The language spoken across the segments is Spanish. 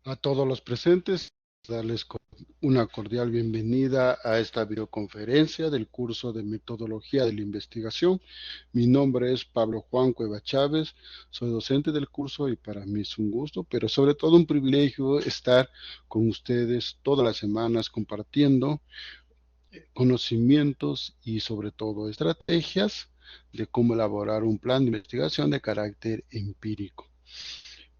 A todos los presentes, darles una cordial bienvenida a esta videoconferencia del curso de Metodología de la Investigación. Mi nombre es Pablo Juan Cueva Chávez, soy docente del curso y para mí es un gusto, pero sobre todo un privilegio estar con ustedes todas las semanas compartiendo conocimientos y sobre todo estrategias de cómo elaborar un plan de investigación de carácter empírico.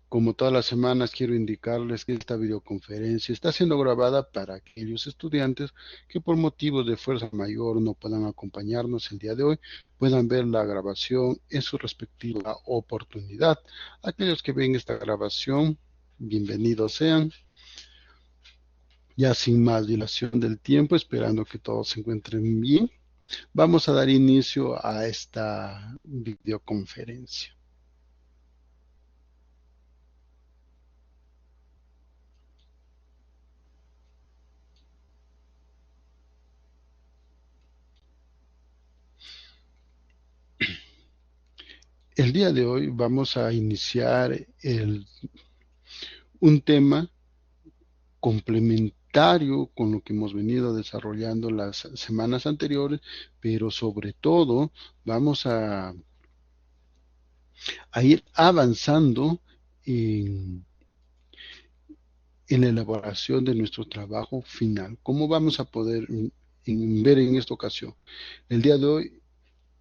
Como todas las semanas, quiero indicarles que esta videoconferencia está siendo grabada para aquellos estudiantes que por motivos de fuerza mayor no puedan acompañarnos el día de hoy, puedan ver la grabación en su respectiva oportunidad. Aquellos que ven esta grabación, bienvenidos sean. Ya sin más dilación del tiempo, esperando que todos se encuentren bien, vamos a dar inicio a esta videoconferencia. El día de hoy vamos a iniciar un tema complementario con lo que hemos venido desarrollando las semanas anteriores, pero sobre todo vamos a ir avanzando en, en la elaboración de nuestro trabajo final. ¿Cómo vamos a poder ver en esta ocasión? El día de hoy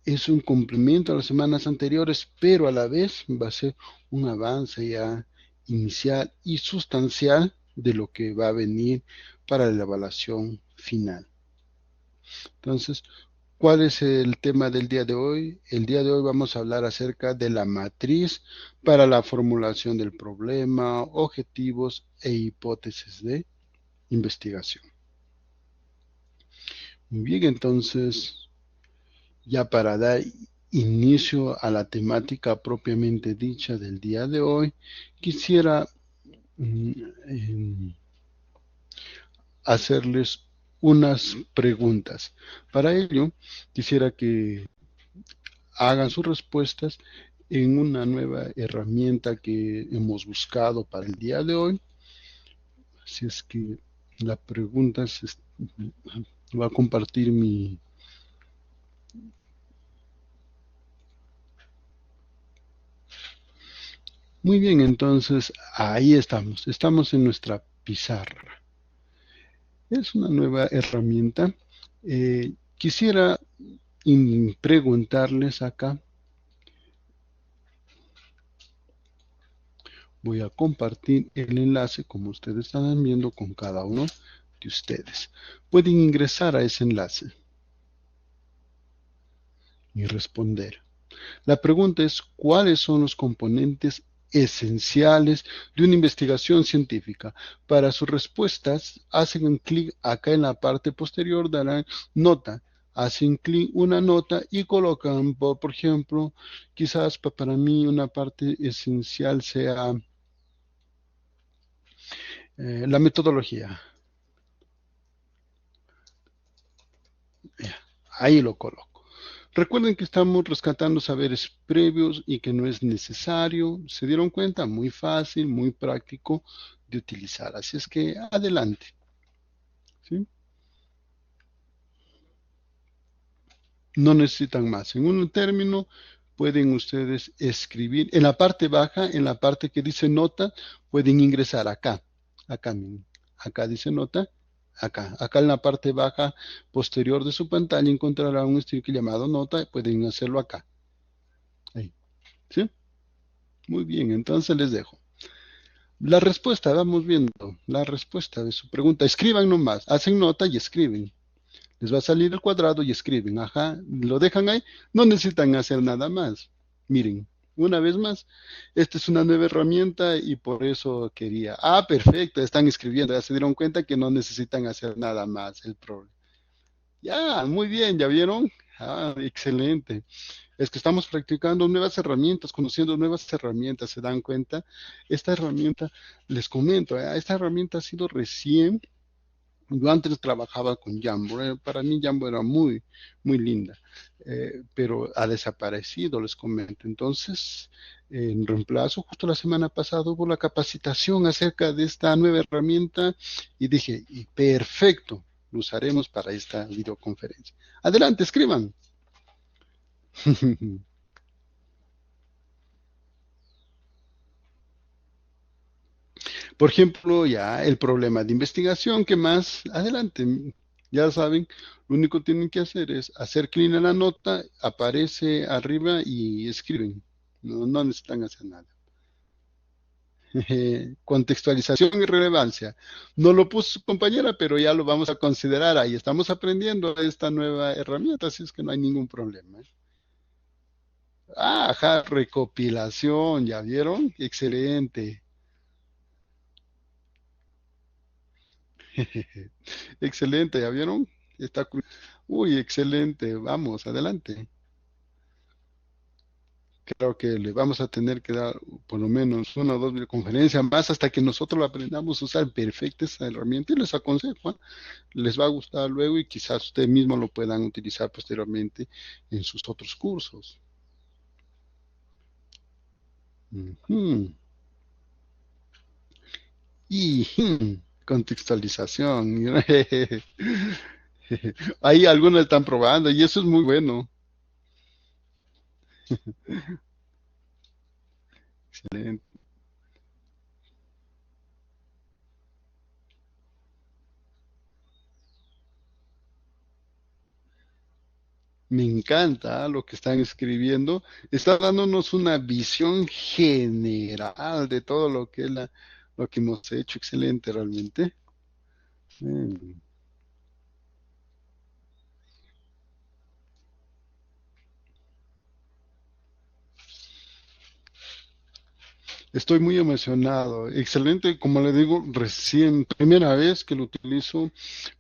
es un complemento a las semanas anteriores, pero a la vez va a ser un avance ya inicial y sustancial de lo que va a venir para la evaluación final. Entonces, ¿cuál es el tema del día de hoy? El día de hoy vamos a hablar acerca de la matriz para la formulación del problema, objetivos e hipótesis de investigación. Muy bien, entonces, ya para dar inicio a la temática propiamente dicha del día de hoy, quisiera hacerles unas preguntas. Para ello, quisiera que hagan sus respuestas en una nueva herramienta que hemos buscado para el día de hoy. Así es que la pregunta es, voy a compartir mi... Muy bien, entonces ahí estamos. Estamos en nuestra pizarra. Es una nueva herramienta. Quisiera preguntarles acá. Voy a compartir el enlace como ustedes están viendo con cada uno de ustedes. Pueden ingresar a ese enlace y responder. La pregunta es, ¿cuáles son los componentes esenciales de una investigación científica? Para sus respuestas, hacen un clic acá en la parte posterior, darán nota. Hacen clic una nota y colocan, por ejemplo, quizás para mí una parte esencial sea la metodología. Ahí lo coloco. Recuerden que estamos rescatando saberes previos y que no es necesario. ¿Se dieron cuenta? Muy fácil, muy práctico de utilizar. Así es que adelante. ¿Sí? No necesitan más. En un término pueden ustedes escribir. En la parte baja, en la parte que dice nota, pueden ingresar acá. Acá, acá dice nota. Acá en la parte baja posterior de su pantalla encontrarán un sticker llamado nota. Pueden hacerlo acá. Ahí. ¿Sí? Muy bien, entonces les dejo. La respuesta, vamos viendo, la respuesta de su pregunta. Escriban nomás, hacen nota y escriben. Les va a salir el cuadrado y escriben. Ajá, lo dejan ahí. No necesitan hacer nada más. Miren, una vez más, esta es una nueva herramienta y por eso quería. Ah, perfecto, están escribiendo. Ya se dieron cuenta que no necesitan hacer nada más el problema. Ya, muy bien, ¿ya vieron? Ah, excelente. Es que estamos practicando nuevas herramientas, conociendo nuevas herramientas, ¿se dan cuenta? Esta herramienta, les comento, esta herramienta ha sido recién Yo antes trabajaba con Jambo. Para mí Jambo era muy, muy linda, pero ha desaparecido, les comento. Entonces, en reemplazo, justo la semana pasada hubo la capacitación acerca de esta nueva herramienta y dije, y perfecto, lo usaremos para esta videoconferencia. Adelante, escriban. Por ejemplo, ya el problema de investigación, ¿qué más? Adelante, ya saben, lo único que tienen que hacer es hacer clic en la nota, aparece arriba y escriben. No, no necesitan hacer nada. Contextualización y relevancia. No lo puso su compañera, pero ya lo vamos a considerar. Ahí estamos aprendiendo esta nueva herramienta, así es que no hay ningún problema. Ah, ajá, recopilación, ¿ya vieron? Excelente. Excelente, ¿ya vieron? Uy, excelente, vamos, adelante. Creo que le vamos a tener que dar por lo menos una o dos videoconferencias más hasta que nosotros lo aprendamos a usar perfecta esa herramienta y les aconsejo, ¿ah? Les va a gustar luego y quizás ustedes mismos lo puedan utilizar posteriormente en sus otros cursos. Ujú. Y contextualización. Ahí algunos están probando y eso es muy bueno. Excelente. Me encanta lo que están escribiendo. Está dándonos una visión general de todo lo que es lo que hemos hecho. Excelente, realmente. Mm. Estoy muy emocionado. Excelente, como le digo, recién, primera vez que lo utilizo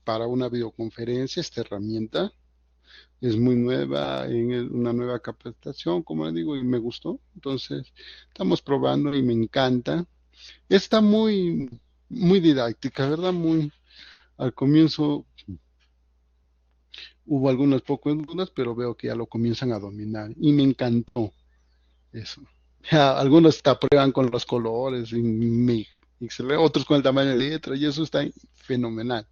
para una videoconferencia, esta herramienta. Es muy nueva, en una nueva capacitación, como le digo, y me gustó. Entonces, estamos probando y me encanta. Está muy, muy didáctica, ¿verdad? Muy, al comienzo hubo algunas pocas dudas, pero veo que ya lo comienzan a dominar y me encantó eso. Ya, algunos te aprueban con los colores, excelente, otros con el tamaño de letra y eso está fenomenal.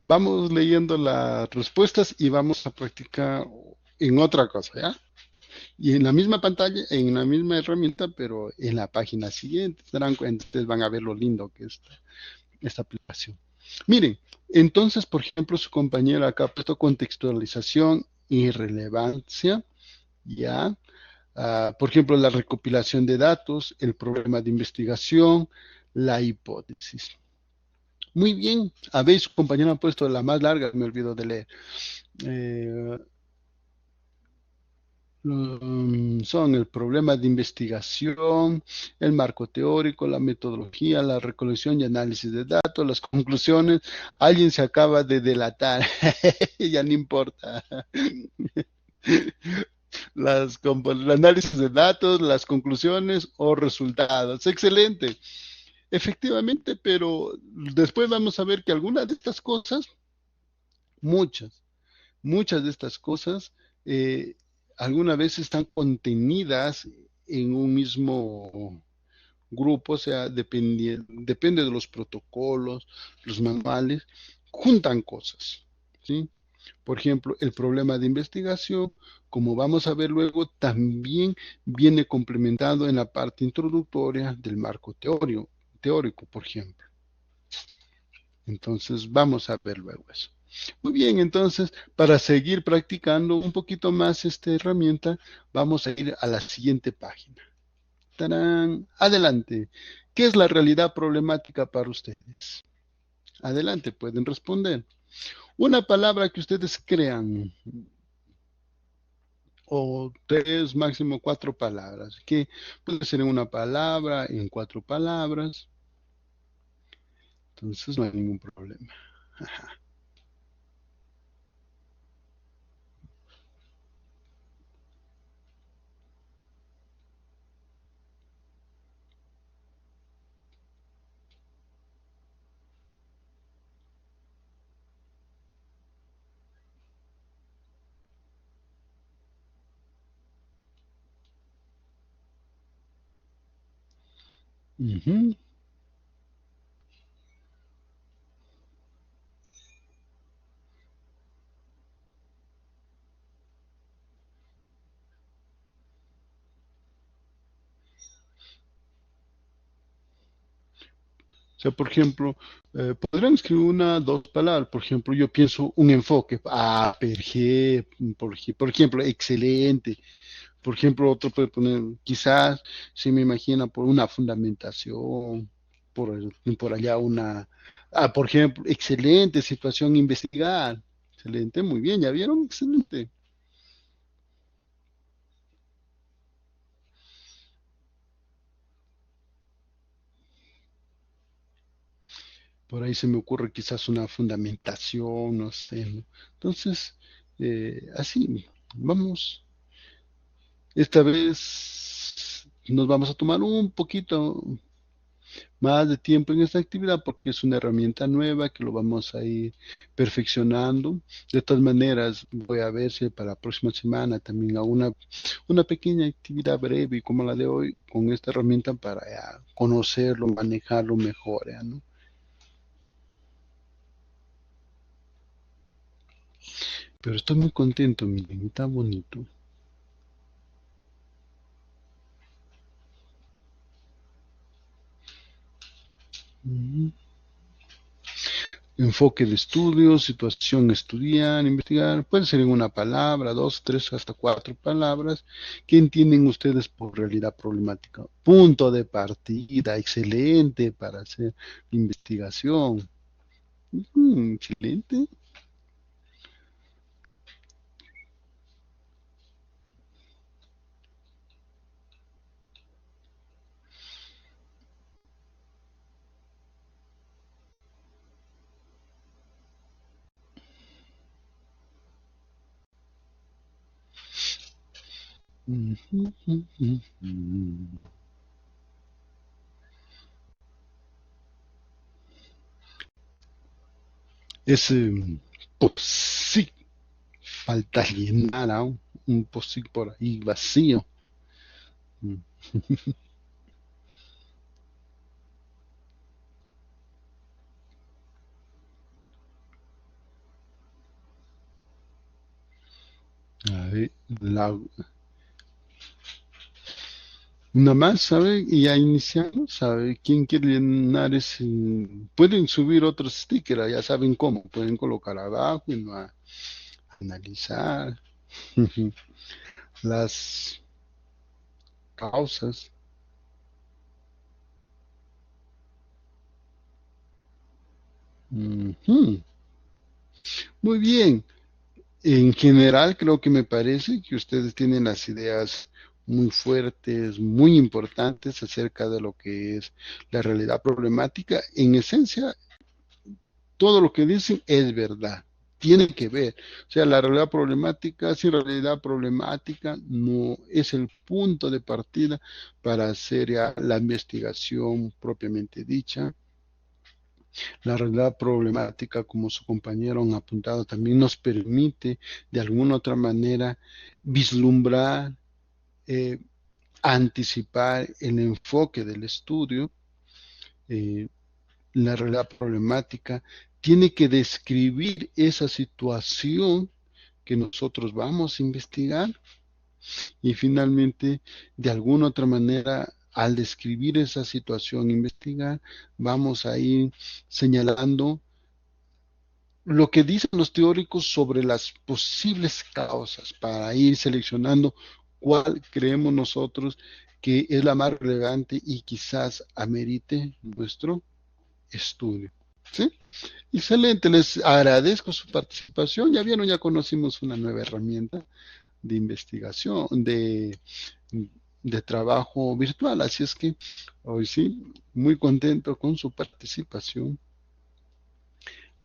Vamos leyendo las respuestas y vamos a practicar en otra cosa, ¿ya? Y en la misma pantalla, en la misma herramienta, pero en la página siguiente, se darán cuenta, ustedes van a ver lo lindo que es esta aplicación. Miren, entonces, por ejemplo, su compañera acá ha puesto contextualización y relevancia, ¿ya? Por ejemplo, la recopilación de datos, el problema de investigación, la hipótesis. Muy bien, habéis, su compañera ha puesto la más larga, me olvido de leer. Eh, son el problema de investigación, el marco teórico, la metodología, la recolección y análisis de datos, las conclusiones. Alguien se acaba de delatar, ya no importa. El análisis de datos, las conclusiones o resultados. Excelente. Efectivamente, pero después vamos a ver que algunas de estas cosas, muchas, muchas de estas cosas, eh, alguna vez están contenidas en un mismo grupo, o sea, depende de los protocolos, los manuales, juntan cosas, ¿sí? Por ejemplo, el problema de investigación, como vamos a ver luego, también viene complementado en la parte introductoria del marco teórico, por ejemplo. Entonces, vamos a ver luego eso. Muy bien, entonces, para seguir practicando un poquito más esta herramienta, vamos a ir a la siguiente página. ¡Tarán! Adelante. ¿Qué es la realidad problemática para ustedes? Adelante, pueden responder. Una palabra que ustedes crean, o tres, máximo cuatro palabras, que puede ser en una palabra, en cuatro palabras, entonces no hay ningún problema. Ujú. O sea, por ejemplo, podrían escribir una, dos palabras. Por ejemplo, yo pienso un enfoque. Ah, por ejemplo, excelente. Por ejemplo, otro puede poner, quizás, se me imagina, por una fundamentación, por allá una, por ejemplo, excelente situación investigar. Excelente, muy bien, ¿ya vieron? Excelente. Por ahí se me ocurre quizás una fundamentación, no sé, ¿no? Entonces, así, vamos. Esta vez nos vamos a tomar un poquito más de tiempo en esta actividad porque es una herramienta nueva que lo vamos a ir perfeccionando. De todas maneras, voy a ver si para la próxima semana también hago una pequeña actividad breve como la de hoy con esta herramienta para ya conocerlo, manejarlo mejor, ya, ¿no? Pero estoy muy contento, miren, está bonito. Ujú. Enfoque de estudio, situación estudiar, investigar, puede ser en una palabra, dos, tres, hasta cuatro palabras. ¿Qué entienden ustedes por realidad problemática? Punto de partida, excelente para hacer investigación. Excelente. Ujú, ujú, ujú. Es sí, falta llenar un post por ahí vacío. Mm. A ver, una más, ¿sabe? Y ya iniciamos, ¿sabe? ¿Quién quiere llenar ese? Pueden subir otros stickers, ya saben cómo. Pueden colocar abajo y no analizar las causas. Ujú. Muy bien. En general, creo que me parece que ustedes tienen las ideas muy fuertes, muy importantes acerca de lo que es la realidad problemática. En esencia, todo lo que dicen es verdad, tiene que ver. O sea, la realidad problemática, sin realidad problemática, no es el punto de partida para hacer ya la investigación propiamente dicha. La realidad problemática, como su compañero han apuntado, también nos permite de alguna otra manera vislumbrar, eh, anticipar el enfoque del estudio. eh, la realidad problemática tiene que describir esa situación que nosotros vamos a investigar y finalmente, de alguna otra manera, al describir esa situación, investigar, vamos a ir señalando lo que dicen los teóricos sobre las posibles causas para ir seleccionando cuál creemos nosotros que es la más relevante y quizás amerite nuestro estudio. ¿Sí? Excelente, les agradezco su participación. Ya vieron, ya conocimos una nueva herramienta de investigación, de trabajo virtual. Así es que hoy sí, muy contento con su participación.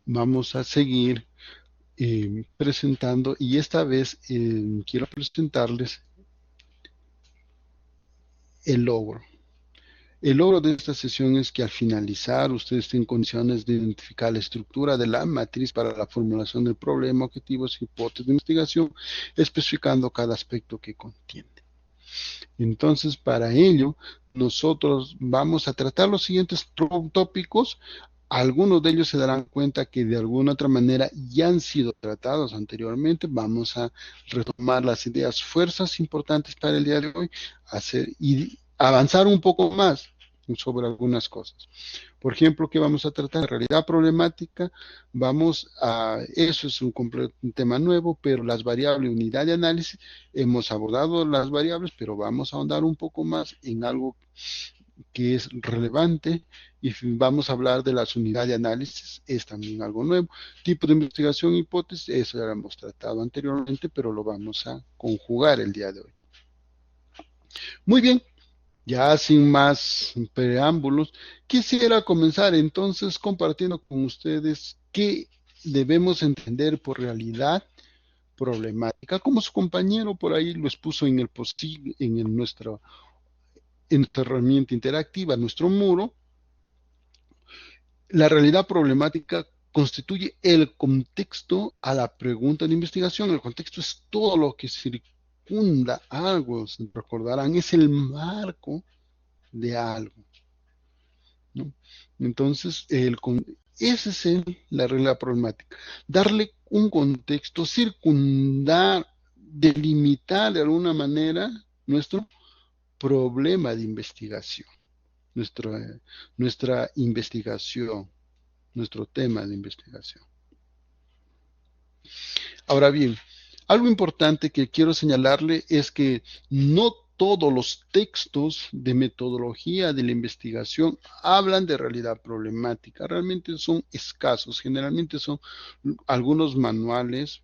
Vamos a seguir presentando y esta vez quiero presentarles el logro. El logro de esta sesión es que al finalizar ustedes estén en condiciones de identificar la estructura de la matriz para la formulación del problema, objetivos, hipótesis de investigación, especificando cada aspecto que contiene. Entonces, para ello, nosotros vamos a tratar los siguientes tópicos. Algunos de ellos se darán cuenta que de alguna otra manera ya han sido tratados anteriormente. Vamos a retomar las ideas, fuerzas importantes para el día de hoy, hacer y avanzar un poco más sobre algunas cosas. Por ejemplo, ¿qué vamos a tratar? Realidad problemática, eso es un tema nuevo, pero las variables, unidad de análisis, hemos abordado las variables, pero vamos a ahondar un poco más en algo que es relevante y vamos a hablar de las unidades de análisis, es también algo nuevo. Tipo de investigación, hipótesis, eso ya lo hemos tratado anteriormente, pero lo vamos a conjugar el día de hoy. Muy bien, ya sin más preámbulos, quisiera comenzar entonces compartiendo con ustedes qué debemos entender por realidad problemática, como su compañero por ahí lo expuso en el post, en nuestra herramienta interactiva, nuestro muro. La realidad problemática constituye el contexto a la pregunta de investigación. El contexto es todo lo que circunda algo, se recordarán, es el marco de algo, ¿no? Entonces, esa es la realidad problemática. Darle un contexto, circundar, delimitar de alguna manera nuestro problema de investigación, nuestra investigación, nuestro tema de investigación. Ahora bien, algo importante que quiero señalarle es que no todos los textos de metodología de la investigación hablan de realidad problemática. Realmente son escasos. Generalmente son algunos manuales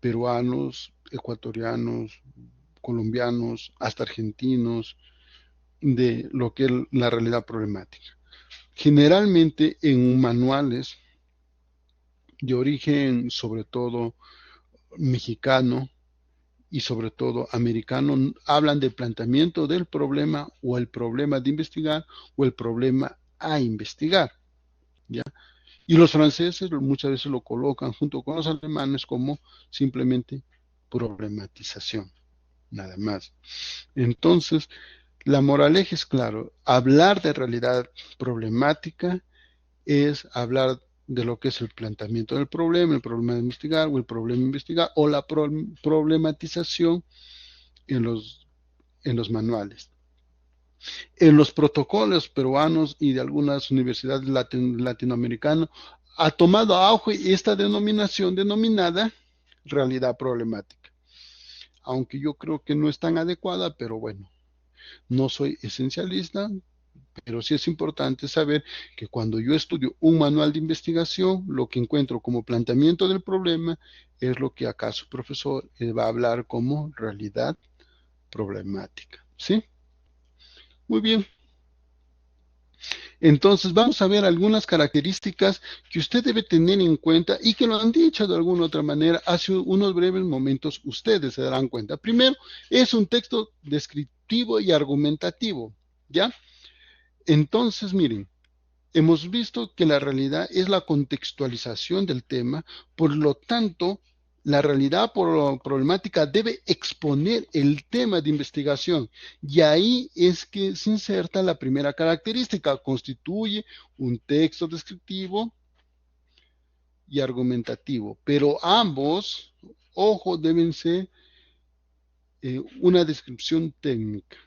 peruanos, ecuatorianos, colombianos, hasta argentinos, de lo que es la realidad problemática. Generalmente en manuales de origen, sobre todo mexicano y sobre todo americano, hablan del planteamiento del problema o el problema de investigar o el problema a investigar, ¿ya? Y los franceses muchas veces lo colocan junto con los alemanes como simplemente problematización, nada más. Entonces, la moraleja es claro, hablar de realidad problemática es hablar de lo que es el planteamiento del problema, el problema de investigar o el problema de investigar o la problematización en los manuales. En los protocolos peruanos y de algunas universidades latinoamericanas ha tomado auge esta denominación denominada realidad problemática. Aunque yo creo que no es tan adecuada, pero bueno, no soy esencialista, pero sí es importante saber que cuando yo estudio un manual de investigación, lo que encuentro como planteamiento del problema es lo que acá su profesor va a hablar como realidad problemática. ¿Sí? Muy bien. Entonces vamos a ver algunas características que usted debe tener en cuenta y que lo han dicho de alguna otra manera hace unos breves momentos, ustedes se darán cuenta. Primero, es un texto descriptivo y argumentativo, ¿ya? Entonces, miren, hemos visto que la realidad es la contextualización del tema, por lo tanto, la realidad problemática debe exponer el tema de investigación y ahí es que se inserta la primera característica, constituye un texto descriptivo y argumentativo, pero ambos, ojo, deben ser una descripción técnica,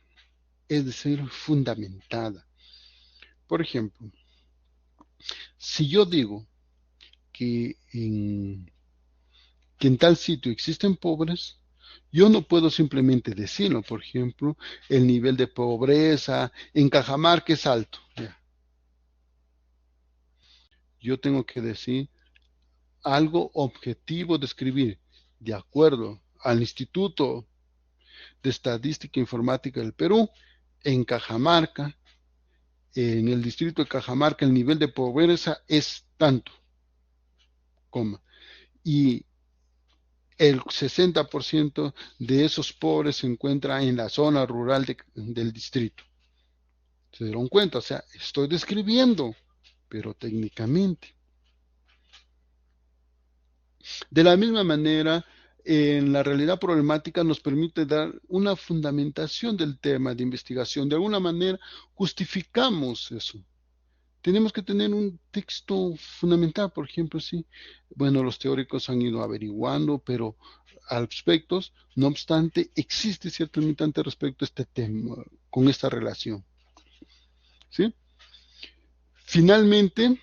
es decir, fundamentada. Por ejemplo, si yo digo que en tal sitio existen pobres, yo no puedo simplemente decirlo. Por ejemplo, el nivel de pobreza en Cajamarca es alto. Ya. Yo tengo que decir algo objetivo de escribir, de acuerdo al Instituto de Estadística e Informática del Perú, en Cajamarca, en el distrito de Cajamarca, el nivel de pobreza es tanto, coma. Y el 60% de esos pobres se encuentra en la zona rural del distrito. ¿Se dieron cuenta? O sea, estoy describiendo, pero técnicamente. De la misma manera, en la realidad problemática nos permite dar una fundamentación del tema de investigación. De alguna manera justificamos eso. Tenemos que tener un texto fundamental, por ejemplo, sí. Bueno, los teóricos han ido averiguando, pero aspectos, no obstante, existe cierto limitante respecto a este tema, con esta relación. ¿Sí? Finalmente,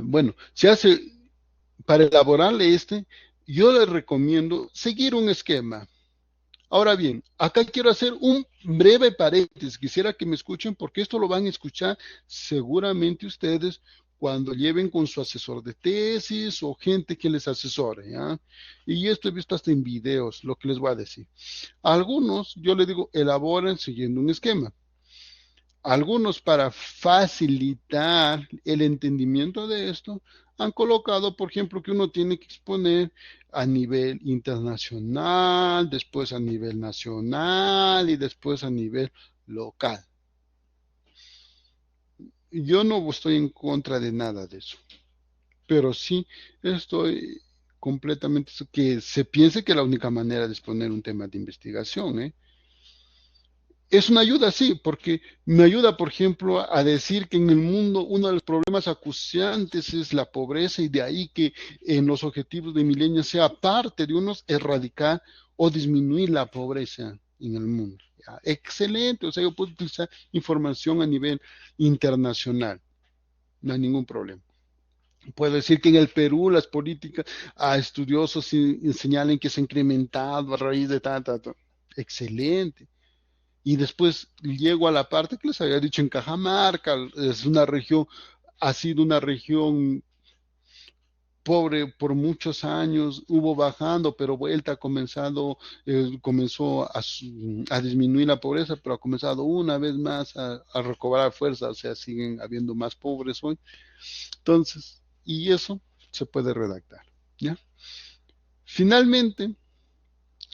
bueno, se hace, para elaborarle yo les recomiendo seguir un esquema. Ahora bien, acá quiero hacer un breve paréntesis. Quisiera que me escuchen porque esto lo van a escuchar seguramente ustedes cuando lleven con su asesor de tesis o gente que les asesore, ¿ya? Y esto he visto hasta en videos, lo que les voy a decir. Algunos, yo les digo, elaboren siguiendo un esquema. Algunos, para facilitar el entendimiento de esto, han colocado, por ejemplo, que uno tiene que exponer a nivel internacional, después a nivel nacional y después a nivel local. Yo no estoy en contra de nada de eso, pero sí estoy completamente que se piense que la única manera de exponer un tema de investigación, ¿eh? Es una ayuda, sí, porque me ayuda, por ejemplo, a decir que en el mundo uno de los problemas acuciantes es la pobreza y de ahí que en los objetivos de milenio sea parte de unos erradicar o disminuir la pobreza en el mundo. ¿Ya? Excelente, o sea, yo puedo utilizar información a nivel internacional, no hay ningún problema. Puedo decir que en el Perú las políticas a estudiosos señalan que se ha incrementado a raíz de tanto. Excelente. Y después llego a la parte que les había dicho en Cajamarca, es una región, ha sido una región pobre por muchos años, hubo bajando, pero vuelta ha comenzado, comenzó a disminuir la pobreza, pero ha comenzado una vez más a recobrar fuerza, o sea, siguen habiendo más pobres hoy. Entonces, y eso se puede redactar, ¿ya? Finalmente,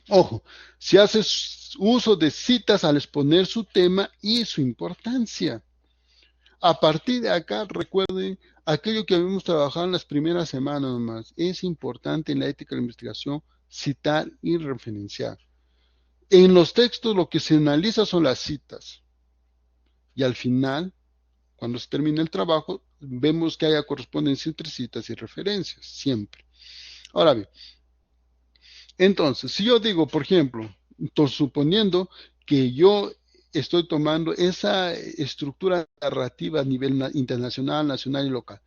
ojo, si haces uso de citas al exponer su tema y su importancia. A partir de acá, recuerden aquello que habíamos trabajado en las primeras semanas nomás. Es importante en la ética de la investigación citar y referenciar. En los textos lo que se analiza son las citas. Y al final, cuando se termina el trabajo, vemos que haya correspondencia entre citas y referencias, siempre. Ahora bien, entonces, si yo digo, por ejemplo, suponiendo que yo estoy tomando esa estructura narrativa a nivel internacional, nacional y local,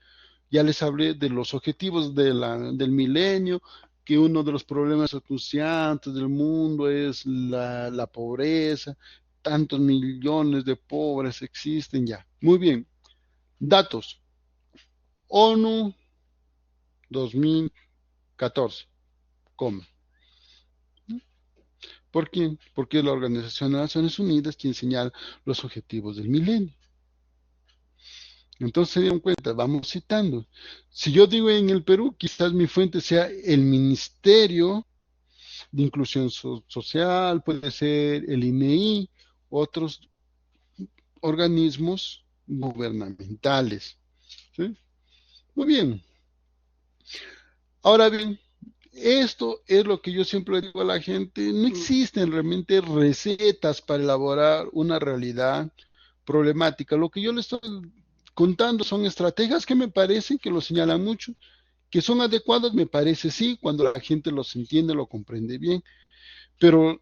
ya les hablé de los objetivos del milenio, que uno de los problemas acuciantes del mundo es la pobreza, tantos millones de pobres existen ya. Muy bien, datos. ONU 2014, coma. ¿Por qué? Porque la Organización de Naciones Unidas quien señala los objetivos del milenio. Entonces se dieron cuenta, vamos citando. Si yo digo en el Perú, quizás mi fuente sea el Ministerio de Inclusión Social, puede ser el INEI, otros organismos gubernamentales. ¿Sí? Muy bien. Ahora bien, esto es lo que yo siempre digo a la gente, no existen realmente recetas para elaborar una realidad problemática. Lo que yo les estoy contando son estrategias que me parecen que lo señalan mucho, que son adecuadas, me parece sí, cuando la gente los entiende, lo comprende bien, pero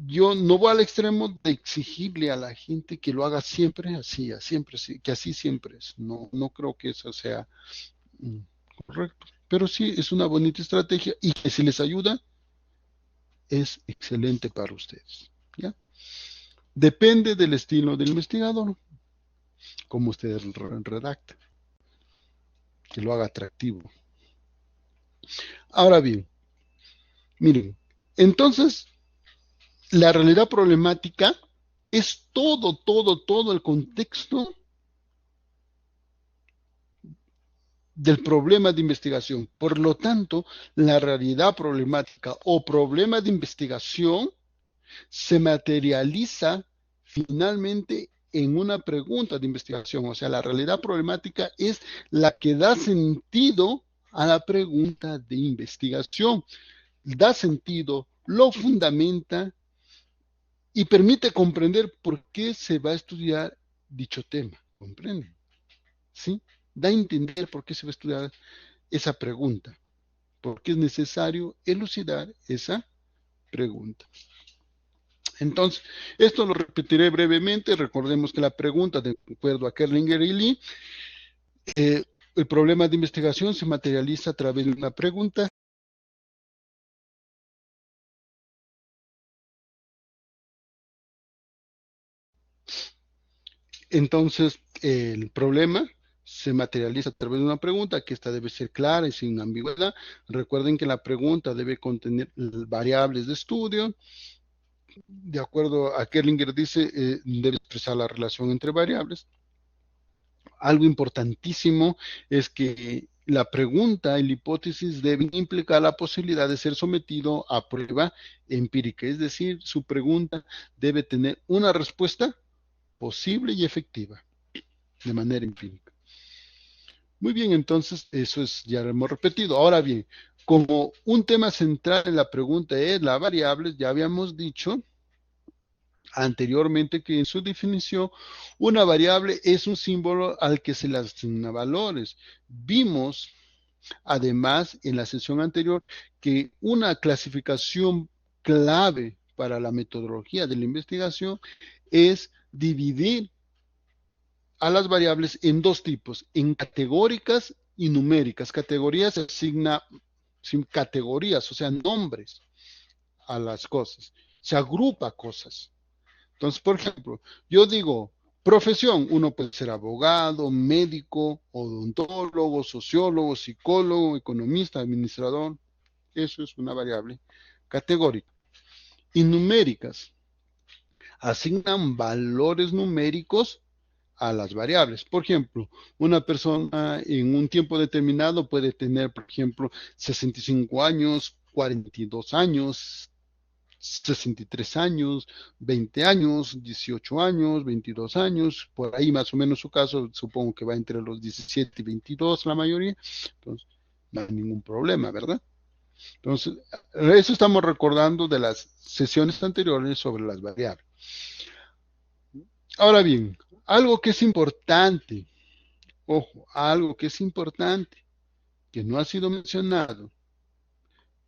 yo no voy al extremo de exigirle a la gente que lo haga siempre así, siempre así, que así siempre es. No, no creo que eso sea mm, correcto. Pero sí es una bonita estrategia y que si les ayuda, es excelente para ustedes. ¿Ya? Depende del estilo del investigador, como ustedes redactan, que lo haga atractivo. Ahora bien, miren, entonces la realidad problemática es todo el contexto del problema de investigación. Por lo tanto, la realidad problemática o problema de investigación se materializa finalmente en una pregunta de investigación. O sea, la realidad problemática es la que da sentido a la pregunta de investigación. da sentido, lo fundamenta y permite comprender por qué se va a estudiar dicho tema. ¿Comprenden? ¿Sí? Da a entender por qué se va a estudiar esa pregunta, porque es necesario elucidar esa pregunta. Entonces, esto lo repetiré brevemente. Recordemos que la pregunta, de acuerdo a Kerlinger y Lee, eh, el problema de investigación se materializa a través de una pregunta. Entonces, el problema se materializa a través de una pregunta, que esta debe ser clara y sin ambigüedad. Recuerden que la pregunta debe contener variables de estudio. De acuerdo a Kerlinger dice, debe expresar la relación entre variables. Algo importantísimo es que la pregunta y la hipótesis deben implicar la posibilidad de ser sometido a prueba empírica, es decir, su pregunta debe tener una respuesta posible y efectiva de manera empírica. Muy bien, entonces eso es, ya lo hemos repetido. Ahora bien, como un tema central en la pregunta es la variable, ya habíamos dicho anteriormente que en su definición una variable es un símbolo al que se le asigna valores. Vimos además en la sesión anterior que una clasificación clave para la metodología de la investigación es dividir a las variables en dos tipos, en categóricas y numéricas. Categorías se asigna sin categorías, o sea, nombres a las cosas. Se agrupa cosas. Entonces, por ejemplo, yo digo, profesión, uno puede ser abogado, médico, odontólogo, sociólogo, psicólogo, economista, administrador. Eso es una variable categórica. Y numéricas, asignan valores numéricos a las variables. Por ejemplo, una persona en un tiempo determinado puede tener, por ejemplo, 65 años, 42 años, 63 años, 20 años, 18 años, 22 años, por ahí más o menos su caso, supongo que va entre los 17 y 22 la mayoría, entonces no hay ningún problema, ¿verdad? Entonces, eso estamos recordando de las sesiones anteriores sobre las variables. Ahora bien, algo que es importante, ojo, algo que es importante, que no ha sido mencionado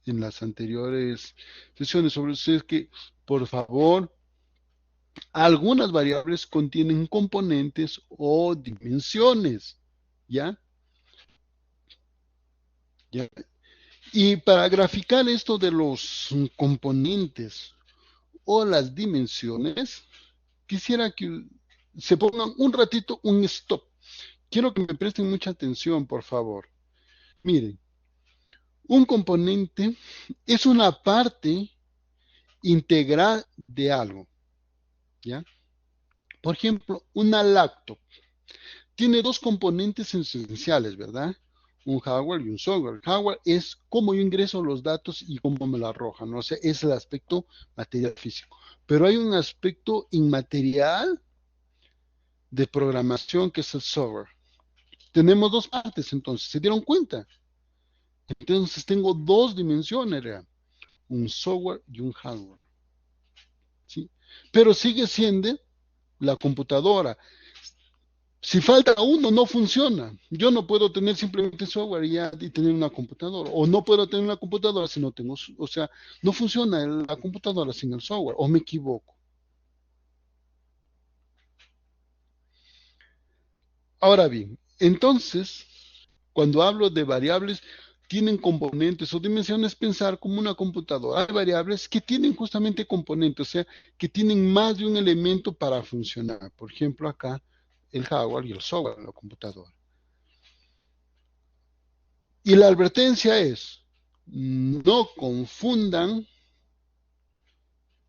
en las anteriores sesiones sobre eso es que, por favor, algunas variables contienen componentes o dimensiones, ¿ya? ¿Ya? Y para graficar esto de los componentes o las dimensiones, quisiera que se pongan un ratito un stop. Quiero que me presten mucha atención, por favor. Miren, un componente es una parte integral de algo, ¿ya? Por ejemplo, una laptop tiene dos componentes esenciales, ¿verdad? Un hardware y un software. El hardware es cómo yo ingreso los datos y cómo me lo arrojan, ¿no? O sea, es el aspecto material físico. Pero hay un aspecto inmaterial de programación que es el software. Tenemos dos partes, entonces, ¿se dieron cuenta? Entonces tengo dos dimensiones, ¿verdad? Un software y un hardware, ¿sí? Pero sigue siendo la computadora. Si falta uno, no funciona. Yo no puedo tener simplemente software y tener una computadora. O no puedo tener una computadora si no tengo, o sea, no funciona la computadora sin el software. O me equivoco. Ahora bien, entonces, cuando hablo de variables, tienen componentes o dimensiones, pensar como una computadora. Hay variables que tienen justamente componentes, o sea, que tienen más de un elemento para funcionar. Por ejemplo, acá, el hardware y el software de la computadora. Y la advertencia es, no confundan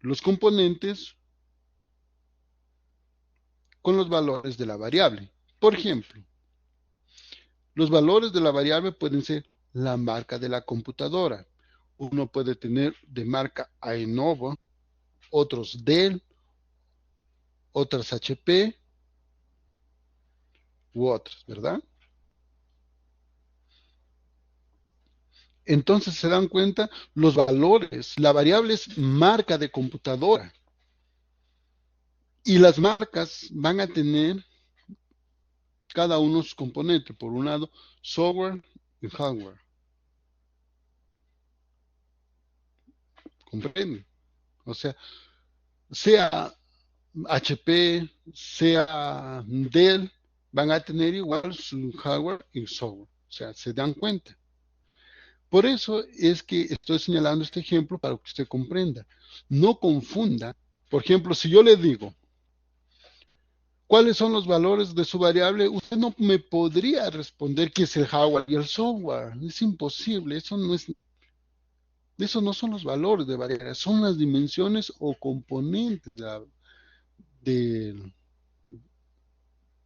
los componentes con los valores de la variable. Por ejemplo, los valores de la variable pueden ser la marca de la computadora. Uno puede tener de marca Lenovo, otros Dell, otras HP u otras, ¿verdad? Entonces se dan cuenta los valores, la variable es marca de computadora y las marcas van a tener cada uno sus componentes. Por un lado, software y hardware. ¿Comprenden? O sea HP, sea Dell, van a tener igual su hardware y software. O sea, se dan cuenta. Por eso es que estoy señalando este ejemplo para que usted comprenda. No confunda. Por ejemplo, si yo le digo, ¿cuáles son los valores de su variable? Usted no me podría responder qué es el hardware y el software. Es imposible. Eso no son los valores de variable, son las dimensiones o componentes de,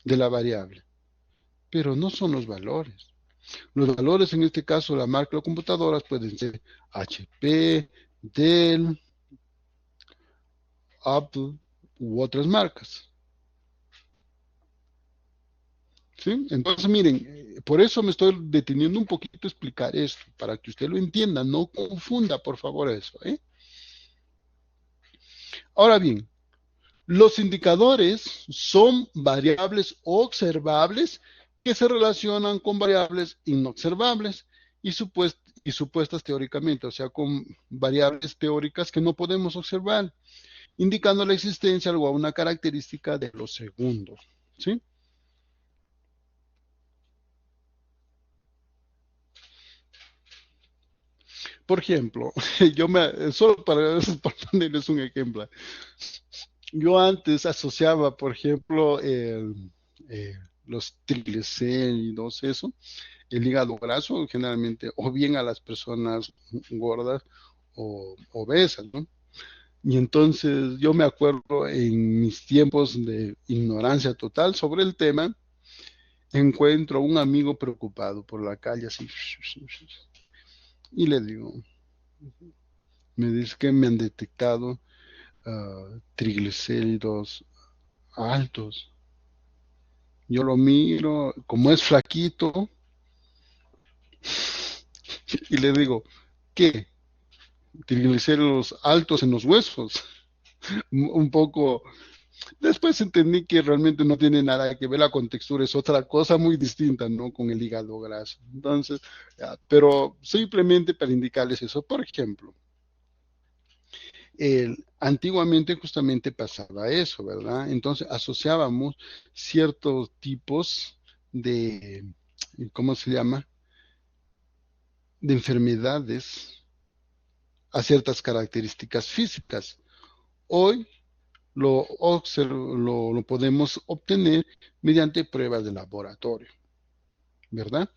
de la variable, pero no son los valores. Los valores, en este caso, la marca de computadoras pueden ser HP, Dell, Apple u otras marcas. ¿Sí? Entonces, miren, por eso me estoy deteniendo un poquito a explicar esto, para que usted lo entienda, no confunda, por favor, eso. Ahora bien, los indicadores son variables observables que se relacionan con variables inobservables y, y supuestas teóricamente, o sea, con variables teóricas que no podemos observar, indicando la existencia o una característica de los segundos. ¿Sí? Por ejemplo, solo para ponerles un ejemplo, yo antes asociaba, por ejemplo, los triglicéridos, eso, el hígado graso, generalmente, o bien a las personas gordas o obesas, ¿no? Y entonces yo me acuerdo en mis tiempos de ignorancia total sobre el tema, encuentro a un amigo preocupado por la calle así, y le digo, me dice que me han detectado triglicéridos altos. Yo lo miro, como es flaquito, y le digo, ¿qué? Triglicéridos altos en los huesos. Un poco. Después entendí que realmente no tiene nada que ver, la contextura es otra cosa muy distinta, ¿no? Con el hígado graso. Entonces, pero simplemente para indicarles eso, por ejemplo, antiguamente justamente pasaba eso, ¿verdad? Entonces asociábamos ciertos tipos de, ¿cómo se llama? De enfermedades a ciertas características físicas. Hoy lo podemos obtener mediante pruebas de laboratorio, ¿verdad?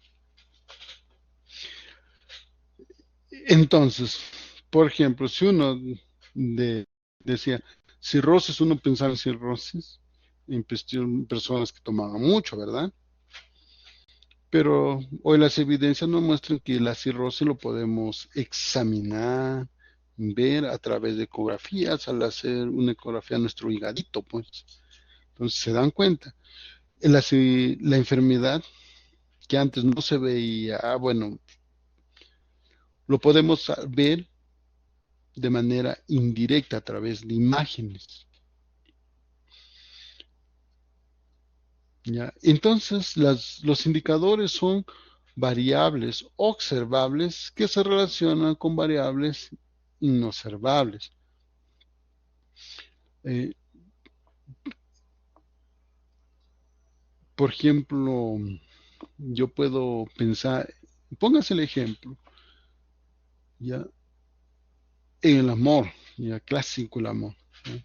Entonces, por ejemplo, si uno decía cirrosis, uno pensaba en cirrosis en personas que tomaban mucho, ¿verdad? Pero hoy las evidencias nos muestran que la cirrosis lo podemos examinar, ver a través de ecografías, al hacer una ecografía a nuestro higadito, pues. Entonces se dan cuenta. La enfermedad que antes no se veía, bueno, lo podemos ver de manera indirecta a través de imágenes. ¿Ya? Entonces, los indicadores son variables observables que se relacionan con variables inobservables. Eh, por ejemplo, yo puedo pensar, póngase el ejemplo, ¿ya? En el amor, ya clásico el amor. ¿Ya?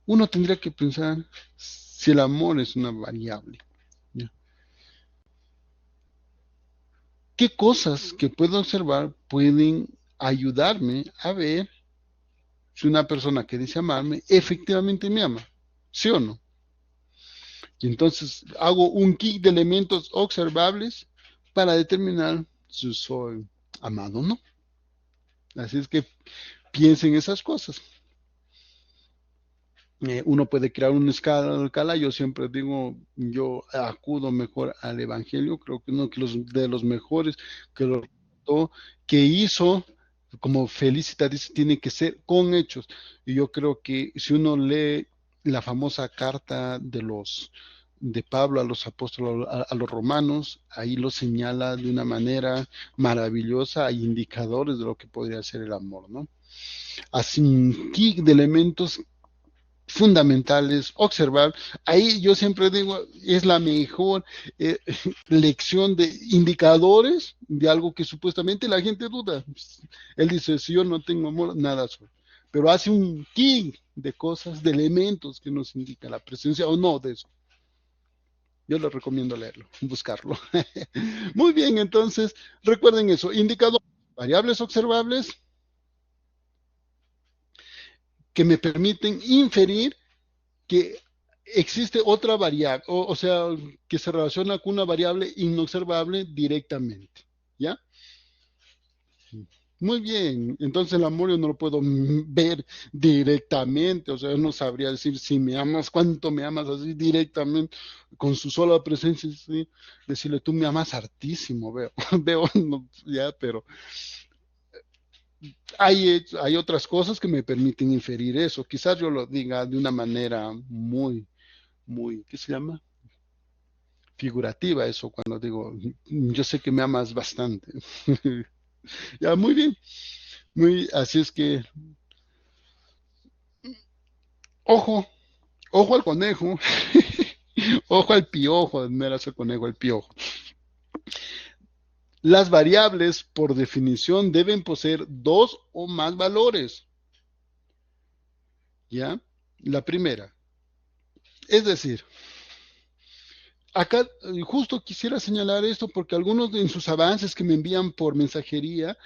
Uno tendría que pensar si el amor es una variable. ¿Ya? ¿Qué cosas que puedo observar pueden ayudarme a ver si una persona que dice amarme efectivamente me ama? ¿Sí o no? Y entonces hago un kit de elementos observables para determinar si soy amado o no. Así es que piensen esas cosas. Uno puede crear una escala, yo siempre digo, yo acudo mejor al Evangelio, creo que uno de los mejores, que los comentó, que hizo, como Felicita dice, tiene que ser con hechos. Y yo creo que si uno lee la famosa carta de Pablo a los apóstoles, a los romanos, ahí lo señala de una manera maravillosa, hay indicadores de lo que podría ser el amor, ¿no? Así un kit de elementos fundamentales, observar. Ahí yo siempre digo, es la mejor eh, lección de indicadores de algo que supuestamente la gente duda. Él dice, si yo no tengo amor, nada soy. Pero hace un king de cosas, de elementos que nos indica la presencia o no de eso. Yo les recomiendo leerlo, buscarlo. Muy bien, entonces, recuerden eso, indicadores, variables observables que me permiten inferir que existe otra variable, o sea, que se relaciona con una variable inobservable directamente, ¿ya? Muy bien, entonces el amor yo no lo puedo ver directamente, o sea, yo no sabría decir si me amas, cuánto me amas así directamente, con su sola presencia, ¿sí? Decirle tú me amas hartísimo, veo, veo, no, ya, pero hay otras cosas que me permiten inferir eso, quizás yo lo diga de una manera muy, ¿qué se llama? Figurativa eso cuando digo, yo sé que me amas bastante. Ya, muy bien. Así es que, ojo, ojo al conejo, ojo al piojo, no era el conejo, el piojo. Las variables, por definición, deben poseer dos o más valores. ¿Ya? La primera. Es decir, acá justo quisiera señalar esto porque algunos en sus avances que me envían por mensajería,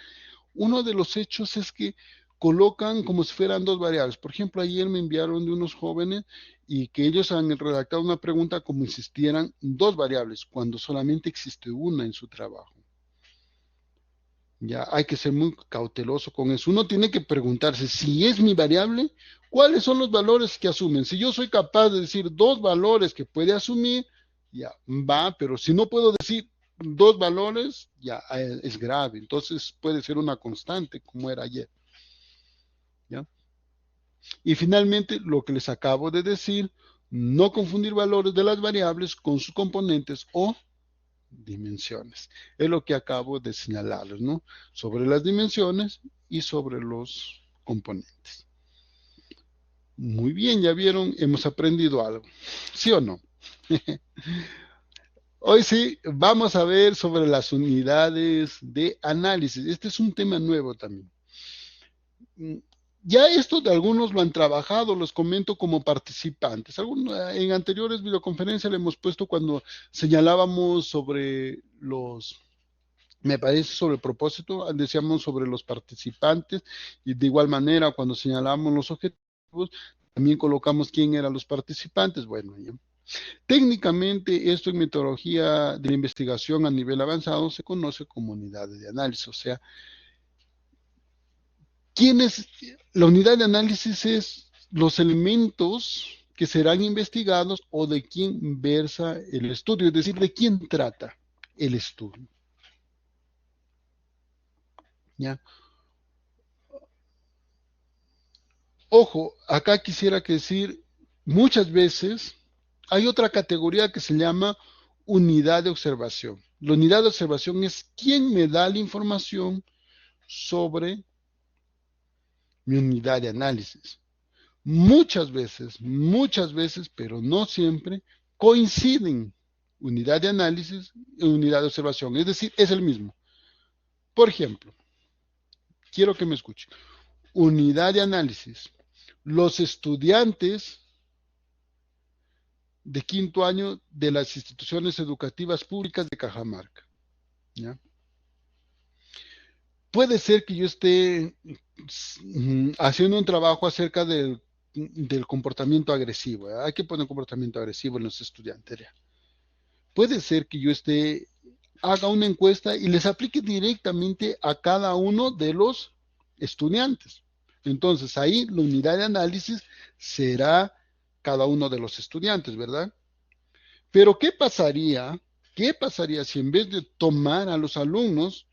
uno de los hechos es que colocan como si fueran dos variables. Por ejemplo, ayer me enviaron de unos jóvenes y que ellos han redactado una pregunta como si existieran dos variables, cuando solamente existe una en su trabajo. Ya hay que ser muy cauteloso con eso. Uno tiene que preguntarse si es mi variable, ¿cuáles son los valores que asumen? Si yo soy capaz de decir dos valores que puede asumir, ya va, pero si no puedo decir dos valores, ya es grave. Entonces puede ser una constante, como era ayer. ¿Ya? Y finalmente, lo que les acabo de decir, no confundir valores de las variables con sus componentes o dimensiones. Es lo que acabo de señalarles, ¿no? Sobre las dimensiones y sobre los componentes. Muy bien, ya vieron, hemos aprendido algo. ¿Sí o no? Hoy sí, vamos a ver sobre las unidades de análisis. Este es un tema nuevo también. Ya esto de algunos lo han trabajado, los comento como participantes. En anteriores videoconferencias le hemos puesto cuando señalábamos sobre me parece sobre el propósito, decíamos sobre los participantes y de igual manera cuando señalamos los objetivos, también colocamos quién eran los participantes. Bueno, ya. Técnicamente esto en metodología de investigación a nivel avanzado se conoce como unidades de análisis, o sea, ¿quién es? La unidad de análisis es los elementos que serán investigados o de quién versa el estudio, es decir, de quién trata el estudio. ¿Ya? Ojo, acá quisiera que decir, muchas veces hay otra categoría que se llama unidad de observación. La unidad de observación es quién me da la información sobre mi unidad de análisis. Muchas veces, pero no siempre, coinciden unidad de análisis y unidad de observación. Es decir, es el mismo. Por ejemplo, quiero que me escuche. Unidad de análisis. Los estudiantes de quinto año de las instituciones educativas públicas de Cajamarca. ¿Ya? Puede ser que yo esté haciendo un trabajo acerca del comportamiento agresivo. ¿Eh? Hay que poner comportamiento agresivo en los estudiantes. ¿Ya? Puede ser que yo haga una encuesta y les aplique directamente a cada uno de los estudiantes. Entonces ahí la unidad de análisis será cada uno de los estudiantes, ¿verdad? Pero ¿qué pasaría? ¿Qué pasaría si en vez de tomar a los alumnos,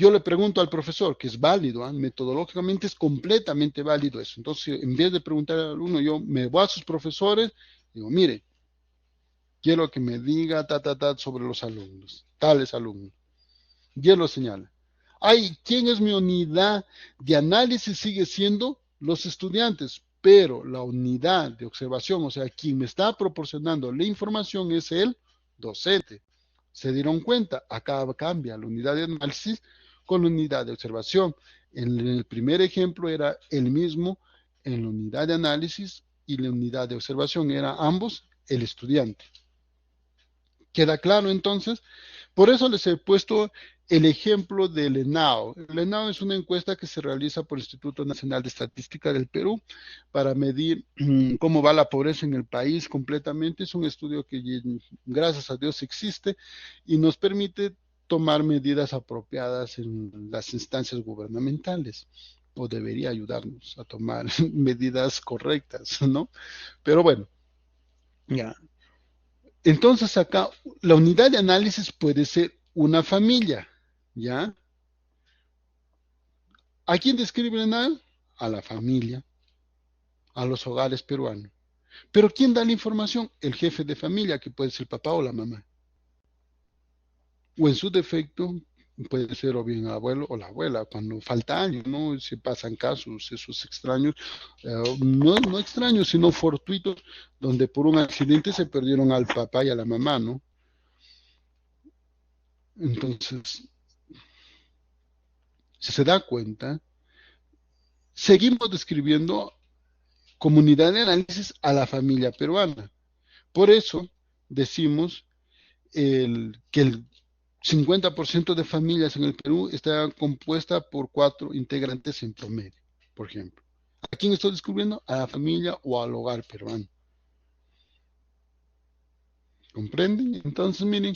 yo le pregunto al profesor, que es válido, metodológicamente es completamente válido eso. Entonces, en vez de preguntar al alumno, yo me voy a sus profesores, digo, mire, quiero que me diga sobre los alumnos, tales alumnos. Y él lo señala. Ay, ¿quién es mi unidad de análisis? Sigue siendo los estudiantes, pero la unidad de observación, o sea, quien me está proporcionando la información es el docente. ¿Se dieron cuenta? Acá cambia la unidad de análisis con la unidad de observación. En el primer ejemplo era el mismo en la unidad de análisis y la unidad de observación era ambos el estudiante. ¿Queda claro entonces? Por eso les he puesto el ejemplo del ENAO. El ENAO es una encuesta que se realiza por el Instituto Nacional de Estadística del Perú para medir cómo va la pobreza en el país completamente. Es un estudio que, gracias a Dios, existe y nos permite tomar medidas apropiadas en las instancias gubernamentales, o debería ayudarnos a tomar medidas correctas, ¿no? Pero bueno, ya. Entonces acá la unidad de análisis puede ser una familia, ¿ya? ¿A quién describe el ENAO? A la familia, a los hogares peruanos. Pero ¿quién da la información? El jefe de familia, que puede ser el papá o la mamá. O en su defecto, puede ser o bien el abuelo o la abuela, cuando falta alguien, ¿no? Se pasan casos, esos extraños, no extraños, sino fortuitos, donde por un accidente se perdieron al papá y a la mamá, ¿no? Entonces, si se da cuenta, seguimos describiendo comunidad de análisis a la familia peruana. Por eso decimos que el 50% de familias en el Perú está compuesta por 4 integrantes en promedio, por ejemplo. ¿A quién estoy descubriendo? A la familia o al hogar peruano. ¿Comprenden? Entonces, miren,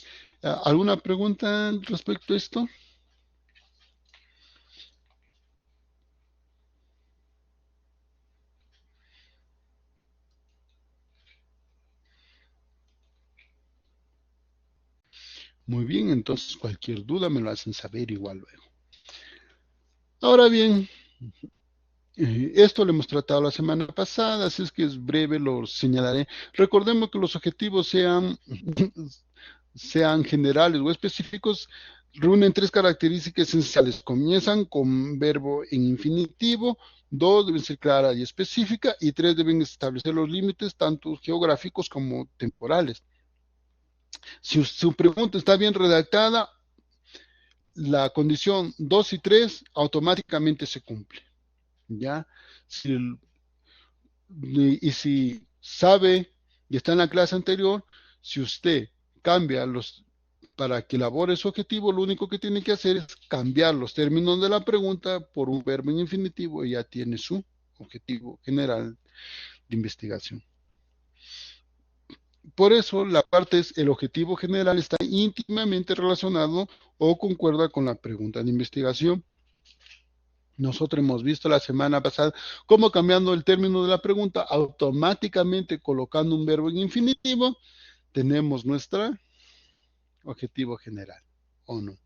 ¿alguna pregunta respecto a esto? Muy bien, entonces cualquier duda me lo hacen saber igual luego. Ahora bien, esto lo hemos tratado la semana pasada, así es que es breve, lo señalaré. Recordemos que los objetivos sean generales o específicos, reúnen 3 características esenciales. Comienzan con verbo en infinitivo, 2 deben ser clara y específica, y 3 deben establecer los límites tanto geográficos como temporales. Si su pregunta está bien redactada, la condición 2 y 3 automáticamente se cumple. ¿Ya? Si y si sabe y está en la clase anterior, si usted cambia para que elabore su objetivo, lo único que tiene que hacer es cambiar los términos de la pregunta por un verbo en infinitivo y ya tiene su objetivo general de investigación. Por eso la parte es el objetivo general está íntimamente relacionado o concuerda con la pregunta de investigación. Nosotros hemos visto la semana pasada cómo cambiando el término de la pregunta, automáticamente colocando un verbo en infinitivo, tenemos nuestro objetivo general, ¿o no?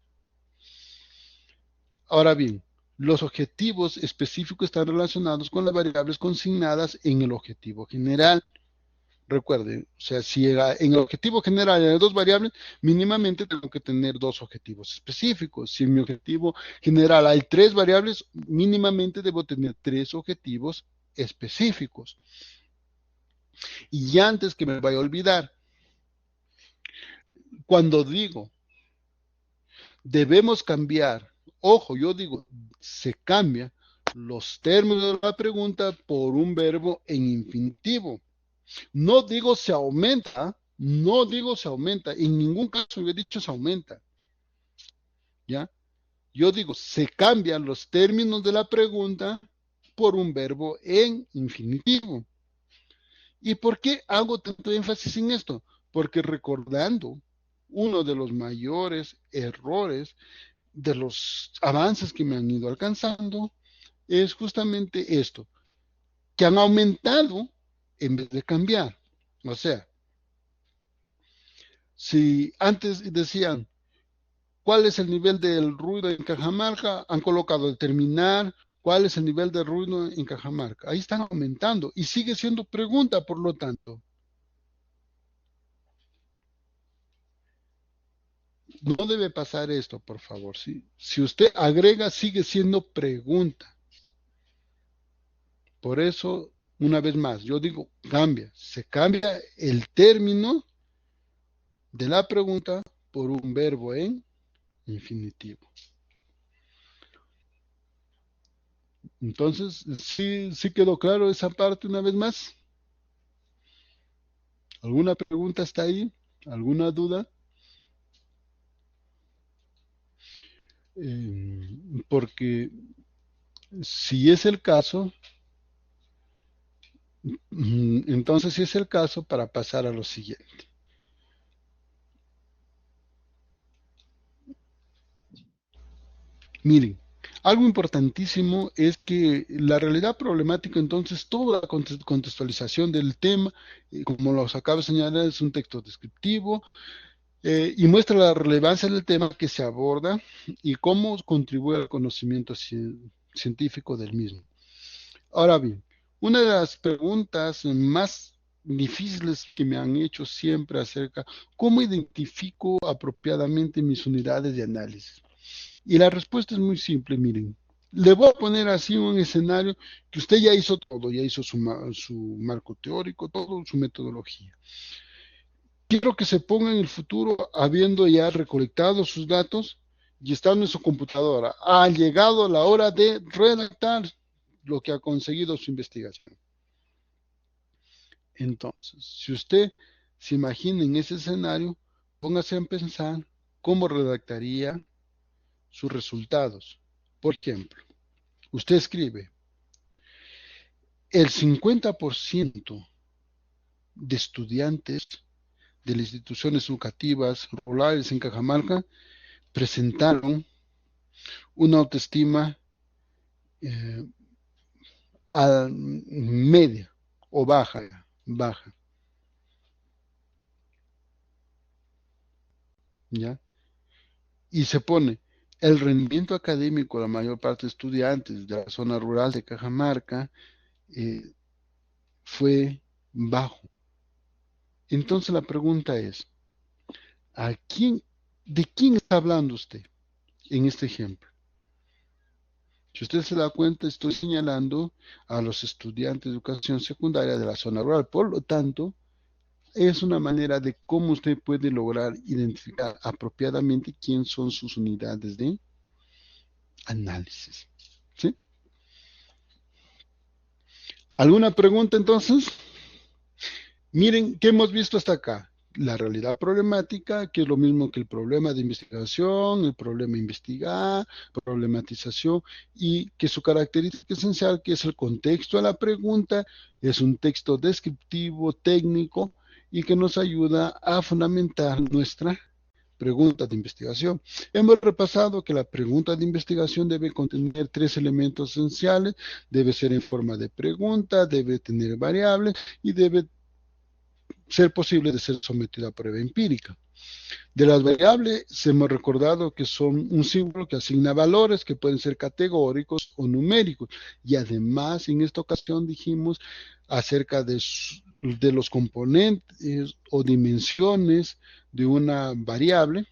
Ahora bien, los objetivos específicos están relacionados con las variables consignadas en el objetivo general. Recuerden, o sea, si en el objetivo general hay 2 variables, mínimamente tengo que tener 2 objetivos específicos. Si en mi objetivo general hay 3 variables, mínimamente debo tener 3 objetivos específicos. Y antes que me vaya a olvidar, cuando digo debemos cambiar, ojo, yo digo se cambia los términos de la pregunta por un verbo en infinitivo. No digo se aumenta, no digo se aumenta, en ningún caso he dicho se aumenta, ¿ya? Yo digo se cambian los términos de la pregunta por un verbo en infinitivo. ¿Y por qué hago tanto énfasis en esto? Porque recordando uno de los mayores errores de los avances que me han ido alcanzando es justamente esto, que han aumentado en vez de cambiar. O sea, si antes decían ¿Cuál es el nivel del ruido en Cajamarca? Han colocado el terminar. ¿Cuál es el nivel de ruido en Cajamarca? Ahí están aumentando y sigue siendo pregunta, por lo tanto. No debe pasar esto, por favor. Si usted agrega, sigue siendo pregunta. Por eso, una vez más, yo digo, cambia. Se cambia el término de la pregunta por un verbo en infinitivo. Entonces, sí quedó claro esa parte una vez más. ¿Alguna pregunta está ahí? ¿Alguna duda? Porque si es el caso, entonces si es el caso, para pasar a lo siguiente. Miren, algo importantísimo es que la realidad problemática, entonces, toda la contextualización del tema, como los acabo de señalar, es un texto descriptivo y muestra la relevancia del tema que se aborda y cómo contribuye al conocimiento científico del mismo. Ahora bien, una de las preguntas más difíciles que me han hecho siempre acerca, ¿cómo identifico apropiadamente mis unidades de análisis? Y la respuesta es muy simple, miren. Le voy a poner así un escenario que usted ya hizo todo, ya hizo su marco teórico, todo, su metodología. Quiero que se ponga en el futuro, habiendo ya recolectado sus datos y estando en su computadora. Ha llegado la hora de redactar lo que ha conseguido su investigación. Entonces, si usted se imagina en ese escenario, póngase a pensar cómo redactaría sus resultados. Por ejemplo, usted escribe, el 50% de estudiantes de las instituciones educativas rurales en Cajamarca presentaron una autoestima eh, media o baja, ¿ya? Y se pone el rendimiento académico de la mayor parte de estudiantes de la zona rural de Cajamarca eh, fue bajo. Entonces la pregunta es, ¿a quién, de quién está hablando usted en este ejemplo? Si usted se da cuenta, estoy señalando a los estudiantes de educación secundaria de la zona rural. Por lo tanto, es una manera de cómo usted puede lograr identificar apropiadamente quién son sus unidades de análisis. ¿Sí? ¿Alguna pregunta entonces? Miren, ¿qué hemos visto hasta acá? La realidad problemática, que es lo mismo que el problema de investigación, el problema investigar, problematización, y que su característica esencial, que es el contexto de la pregunta, es un texto descriptivo, técnico, y que nos ayuda a fundamentar nuestra pregunta de investigación. Hemos repasado que la pregunta de investigación debe contener tres elementos esenciales, debe ser en forma de pregunta, debe tener variables y debe ser posible de ser sometido a prueba empírica. De las variables hemos recordado que son un símbolo que asigna valores que pueden ser categóricos o numéricos. Y además en esta ocasión dijimos acerca de los componentes o dimensiones de una variable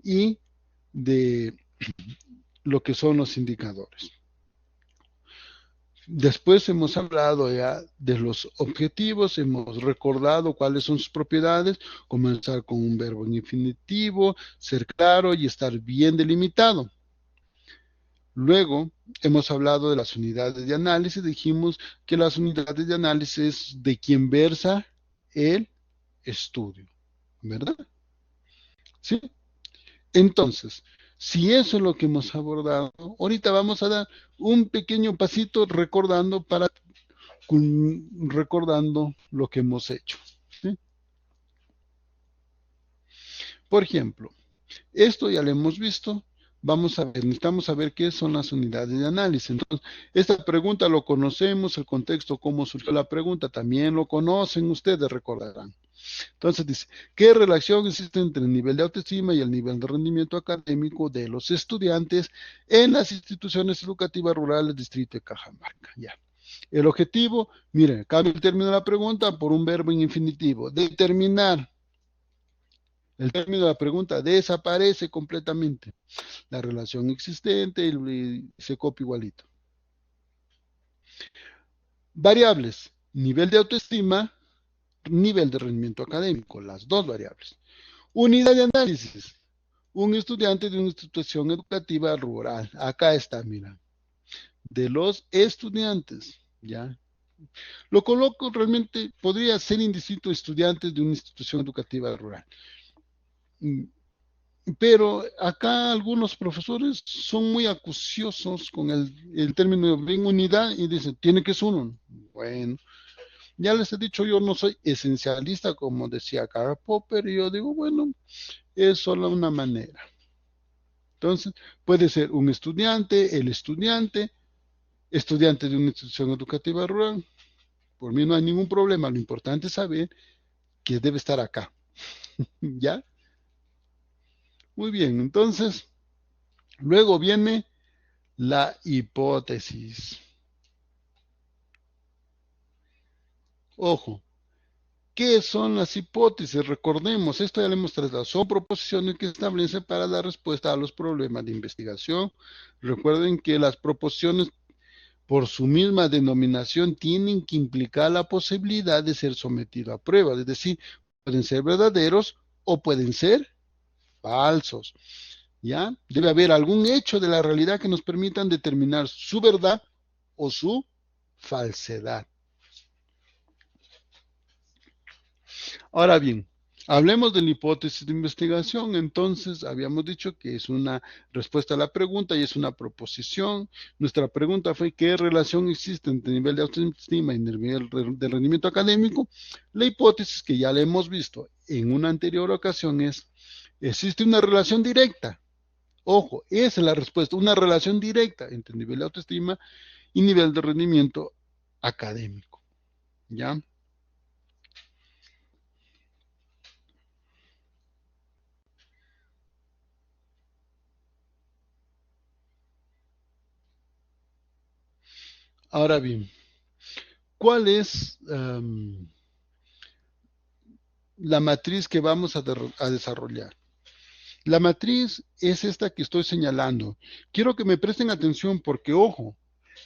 y de lo que son los indicadores. Después hemos hablado ya de los objetivos, hemos recordado cuáles son sus propiedades, comenzar con un verbo en infinitivo, ser claro y estar bien delimitado. Luego hemos hablado de las unidades de análisis, dijimos que las unidades de análisis es de quien versa el estudio, ¿verdad? ¿Sí? Entonces, si eso es lo que hemos abordado, ahorita vamos a dar un pequeño pasito recordando lo que hemos hecho. ¿Sí? Por ejemplo, esto ya lo hemos visto. Vamos a ver, necesitamos saber qué son las unidades de análisis. Entonces, esta pregunta lo conocemos, el contexto, cómo surgió la pregunta, también lo conocen ustedes, recordarán. Entonces dice, ¿qué relación existe entre el nivel de autoestima y el nivel de rendimiento académico de los estudiantes en las instituciones educativas rurales del distrito de Cajamarca? Ya. El objetivo, miren, cambia el término de la pregunta por un verbo en infinitivo. Determinar. El término de la pregunta desaparece completamente. La relación existente y se copia igualito. Variables. Nivel de autoestima, nivel de rendimiento académico. Las dos variables. Unidad de análisis. Un estudiante de una institución educativa rural. Acá está, mira. De los estudiantes. ¿Ya? Lo coloco realmente, podría ser indistinto estudiantes de una institución educativa rural. Pero acá algunos profesores son muy acuciosos con el término de en unidad y dicen, tiene que ser uno. Bueno, ya les he dicho, yo no soy esencialista, como decía Karl Popper, y yo digo, bueno, es solo una manera. Entonces, puede ser un estudiante, el estudiante de una institución educativa rural. Por mí no hay ningún problema, lo importante es saber que debe estar acá. ¿Ya? Muy bien, entonces, luego viene la hipótesis. Ojo, ¿qué son las hipótesis? Recordemos, esto ya lo hemos tratado. Son proposiciones que establecen para dar respuesta a los problemas de investigación. Recuerden que las proposiciones, por su misma denominación, tienen que implicar la posibilidad de ser sometido a prueba. Es decir, pueden ser verdaderos o pueden ser falsos. ¿Ya? Debe haber algún hecho de la realidad que nos permitan determinar su verdad o su falsedad. Ahora bien, hablemos de la hipótesis de investigación. Entonces, habíamos dicho que es una respuesta a la pregunta y es una proposición. Nuestra pregunta fue, ¿qué relación existe entre el nivel de autoestima y el nivel de rendimiento académico? La hipótesis que ya la hemos visto en una anterior ocasión es, existe una relación directa. Ojo, esa es la respuesta, una relación directa entre el nivel de autoestima y nivel de rendimiento académico. ¿Ya? Ahora bien, ¿cuál es la matriz que vamos a desarrollar? La matriz es esta que estoy señalando. Quiero que me presten atención porque, ojo,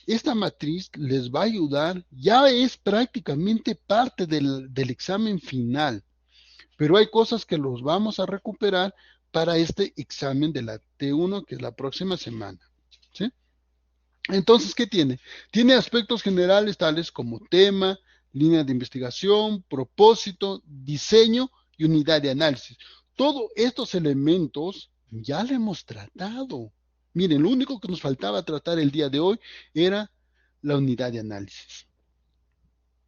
esta matriz les va a ayudar, ya es prácticamente parte del examen final, pero hay cosas que los vamos a recuperar para este examen de la T1, que es la próxima semana. ¿Sí? Entonces, ¿qué tiene? Tiene aspectos generales tales como tema, línea de investigación, propósito, diseño y unidad de análisis. Todos estos elementos ya lo hemos tratado. Miren, lo único que nos faltaba tratar el día de hoy era la unidad de análisis.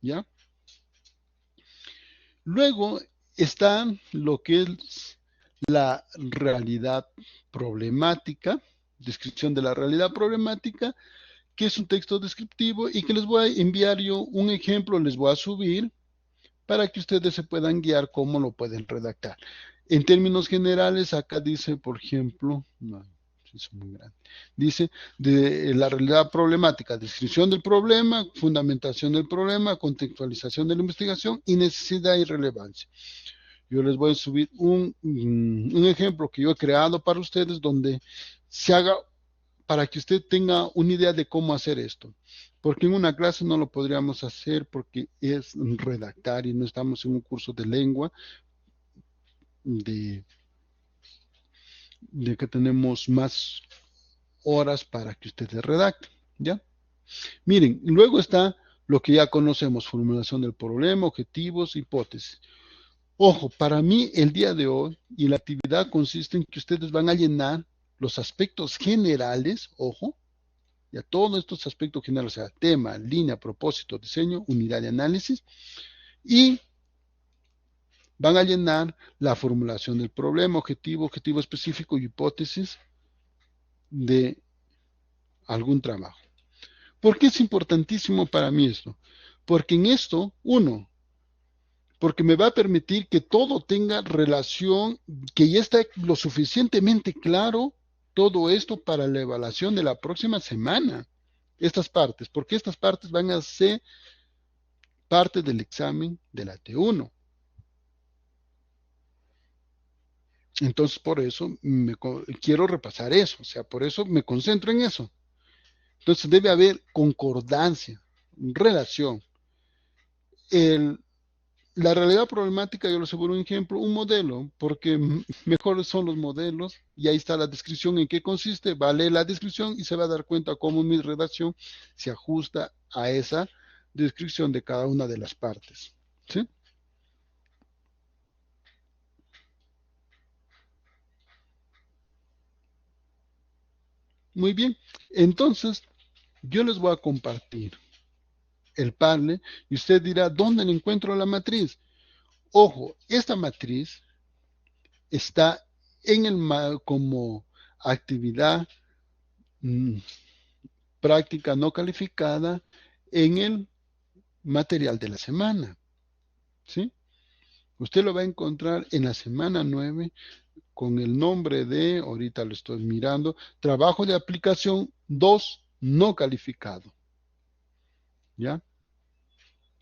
¿Ya? Luego está lo que es la realidad problemática, descripción de la realidad problemática, que es un texto descriptivo y que les voy a enviar yo un ejemplo, les voy a subir para que ustedes se puedan guiar cómo lo pueden redactar. En términos generales, acá dice, por ejemplo, no, es muy grande, dice de la realidad problemática, descripción del problema, fundamentación del problema, contextualización de la investigación y necesidad y relevancia. Yo les voy a subir un ejemplo que yo he creado para ustedes donde se haga para que usted tenga una idea de cómo hacer esto. Porque en una clase no lo podríamos hacer porque es redactar y no estamos en un curso de lengua de, de que tenemos más horas para que ustedes redacten. ¿Ya? Miren, luego está lo que ya conocemos, formulación del problema, objetivos, hipótesis. Ojo, para mí el día de hoy y la actividad consiste en que ustedes van a llenar los aspectos generales, ojo, ya todos estos aspectos generales, o sea, tema, línea, propósito, diseño, unidad de análisis, y van a llenar la formulación del problema, objetivo, objetivo específico y hipótesis de algún trabajo. ¿Por qué es importantísimo para mí esto? Porque en esto, uno, porque me va a permitir que todo tenga relación, que ya está lo suficientemente claro todo esto para la evaluación de la próxima semana. Estas partes, porque estas partes van a ser parte del examen de la T1. Entonces, por eso quiero repasar eso, o sea, por eso me concentro en eso. Entonces, debe haber concordancia, relación. El, la realidad problemática, yo les aseguro un ejemplo, un modelo, porque mejores son los modelos, y ahí está la descripción en qué consiste, va a leer la descripción y se va a dar cuenta cómo mi redacción se ajusta a esa descripción de cada una de las partes. ¿Sí? Muy bien. Entonces, yo les voy a compartir el Padlet y usted dirá, ¿dónde le encuentro la matriz? Ojo, esta matriz está en como actividad mm, práctica no calificada en el material de la semana, ¿sí? Usted lo va a encontrar en la semana 9 con el nombre de, ahorita lo estoy mirando, trabajo de aplicación 2 no calificado, ¿ya?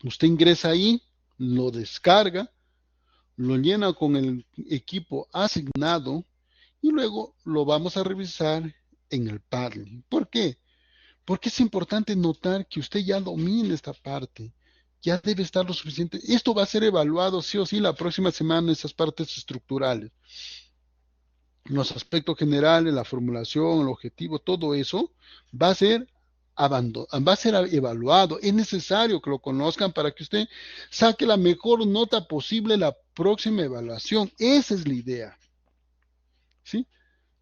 Usted ingresa ahí, lo descarga, lo llena con el equipo asignado y luego lo vamos a revisar en el Padlet. ¿Por qué? Porque es importante notar que usted ya domina esta parte, ya debe estar lo suficiente. Esto va a ser evaluado sí o sí la próxima semana, esas partes estructurales, los aspectos generales, la formulación, el objetivo, todo eso va a ser va a ser evaluado. Es necesario que lo conozcan para que usted saque la mejor nota posible la próxima evaluación. Esa es la idea, ¿sí?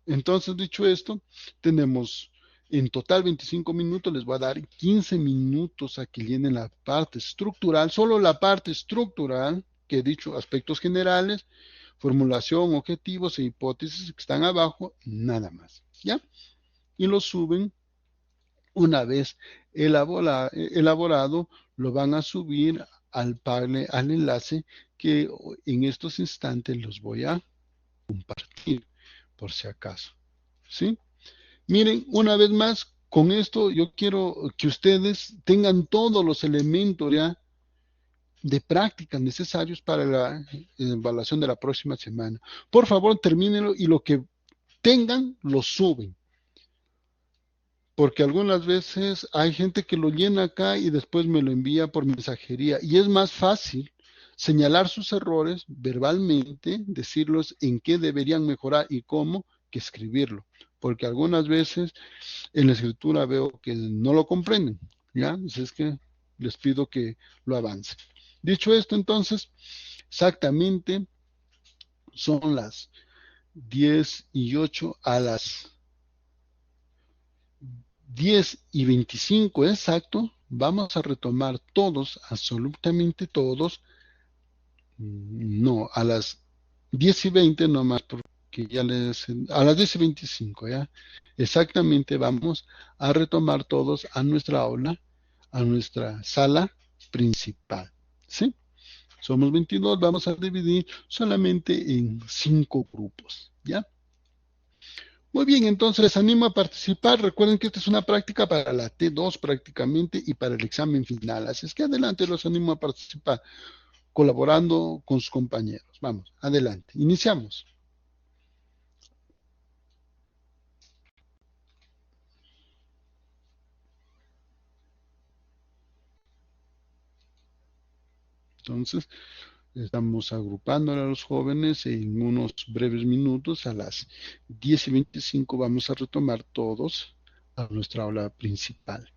Entonces, dicho esto, tenemos en total 25 minutos, les voy a dar 15 minutos a que llenen la parte estructural, solo la parte estructural, que he dicho aspectos generales, formulación, objetivos e hipótesis que están abajo, nada más, ¿ya? Y lo suben una vez elaborado, lo van a subir al Padlet, al enlace que en estos instantes los voy a compartir, por si acaso, ¿sí? Miren, una vez más, con esto yo quiero que ustedes tengan todos los elementos ya de práctica necesarios para la evaluación de la próxima semana. Por favor, termínenlo y lo que tengan, lo suben. Porque algunas veces hay gente que lo llena acá y después me lo envía por mensajería. Y es más fácil señalar sus errores verbalmente, decirlos en qué deberían mejorar y cómo, que escribirlo. Porque algunas veces en la escritura veo que no lo comprenden, ¿ya? Entonces es que les pido que lo avancen. Dicho esto, entonces, exactamente son las 10:08, a las 10:25 exacto, vamos a retomar todos, absolutamente todos, no, a las 10:20 nomás, porque ya a las 10:25, ¿ya? Exactamente vamos a retomar todos a nuestra aula, a nuestra sala principal, ¿sí? Somos 22, vamos a dividir solamente en 5 grupos, ¿ya? Muy bien, entonces les animo a participar. Recuerden que esta es una práctica para la T2 prácticamente y para el examen final. Así es que adelante los animo a participar, colaborando con sus compañeros. Vamos, adelante. Iniciamos. Entonces, estamos agrupando a los jóvenes en unos breves minutos. A las 10:25 vamos a retomar todos a nuestra aula principal.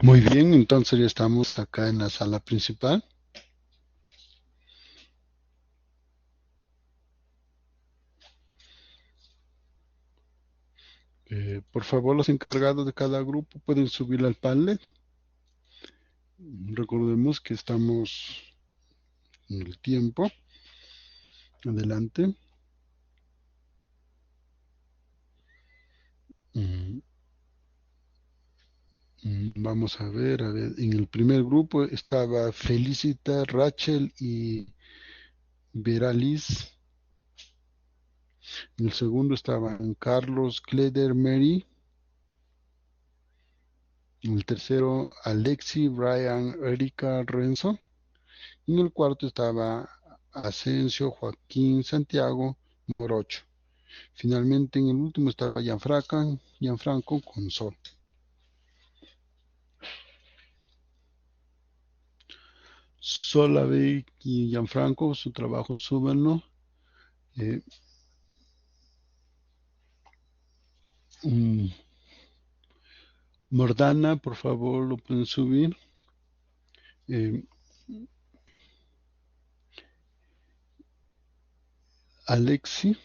Muy bien, entonces ya estamos acá en la sala principal. Por favor, los encargados de cada grupo pueden subir al panel. Recordemos que estamos en el tiempo. Adelante. Mm, Vamos a ver, en el primer grupo estaba Felicita, Rachel y Veralis. En el segundo estaban Carlos, Cleder, Mary. En el tercero, Alexi, Brian, Erika, Renzo. En el cuarto estaba Asensio, Joaquín, Santiago, Morocho. Finalmente, en el último estaba Gianfranco con Sol. Solave y Gianfranco, su trabajo, súbanlo. Eh, um, Mordana, por favor, lo pueden subir. Eh, Alexi,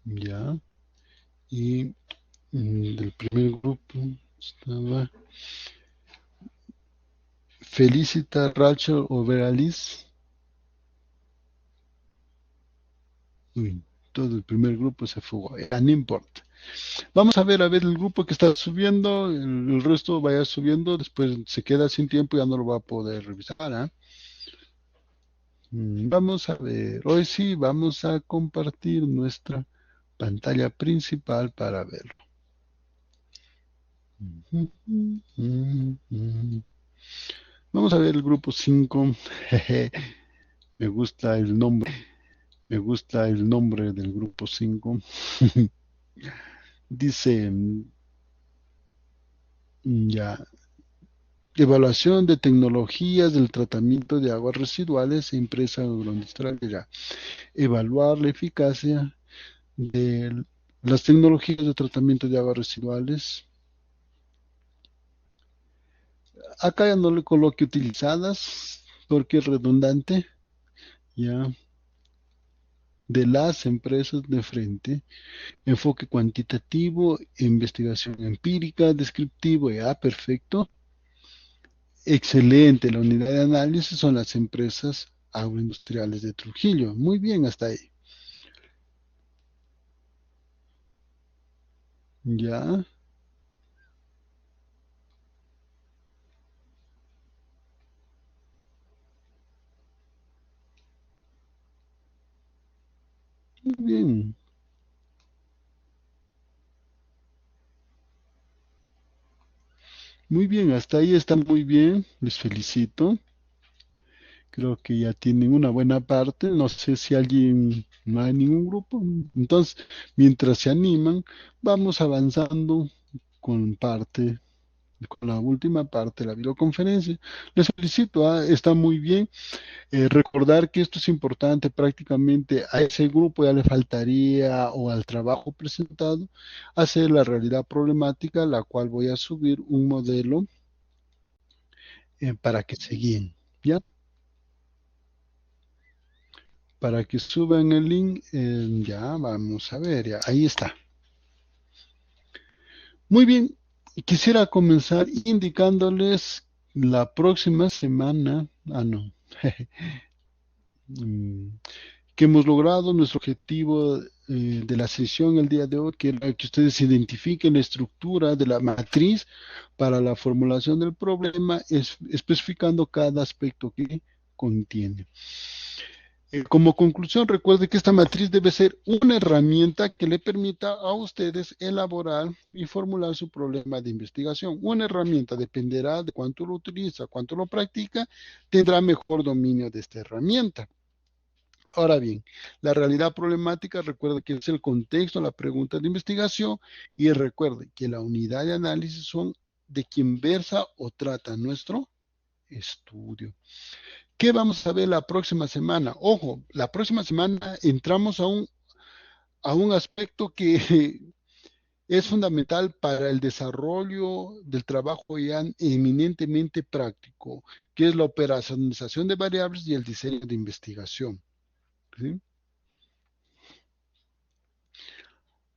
ya. Y del primer grupo estaba Felicita, Rachel o Veralis. Uy, todo el primer grupo se fugó. No importa. Vamos a ver el grupo que está subiendo, el resto vaya subiendo, después se queda sin tiempo y ya no lo va a poder revisar. ¿Ah? Vamos a ver, hoy sí vamos a compartir nuestra pantalla principal para verlo. Vamos a ver el grupo 5. Me gusta el nombre, me gusta el nombre del grupo 5. Dice, ya, evaluación de tecnologías del tratamiento de aguas residuales e empresa agroindustrial. Ya, evaluar la eficacia de las tecnologías de tratamiento de aguas residuales. Acá ya no le coloque utilizadas porque es redundante. Ya, de las empresas de frente, enfoque cuantitativo, investigación empírica, descriptivo, ya, perfecto. Excelente, la unidad de análisis son las empresas agroindustriales de Trujillo. Muy bien, hasta ahí. Ya, muy bien. Muy bien, hasta ahí está muy bien. Les felicito. Creo que ya tienen una buena parte. No sé si alguien no hay ningún grupo. Entonces, mientras se animan, vamos avanzando con parte, con la última parte de la videoconferencia. Les felicito, está muy bien. Recordar que esto es importante, prácticamente a ese grupo ya le faltaría o al trabajo presentado hacer la realidad problemática, la cual voy a subir un modelo para que se guíen. ¿Ya? Para que suban el link, ya vamos a ver, ya, ahí está. Muy bien, quisiera comenzar indicándoles la próxima semana, no, mm, que hemos logrado nuestro objetivo de la sesión el día de hoy, que era que ustedes identifiquen la estructura de la matriz para la formulación del problema, especificando cada aspecto que contiene. Como conclusión, recuerde que esta matriz debe ser una herramienta que le permita a ustedes elaborar y formular su problema de investigación. Una herramienta dependerá de cuánto lo utiliza, cuánto lo practica, tendrá mejor dominio de esta herramienta. Ahora bien, la realidad problemática, recuerde que es el contexto, la pregunta de investigación y recuerde que la unidad de análisis son de quien versa o trata nuestro estudio. ¿Qué vamos a ver la próxima semana? Ojo, la próxima semana entramos a un aspecto que es fundamental para el desarrollo del trabajo ya eminentemente práctico, que es la operacionalización de variables y el diseño de investigación. ¿Sí?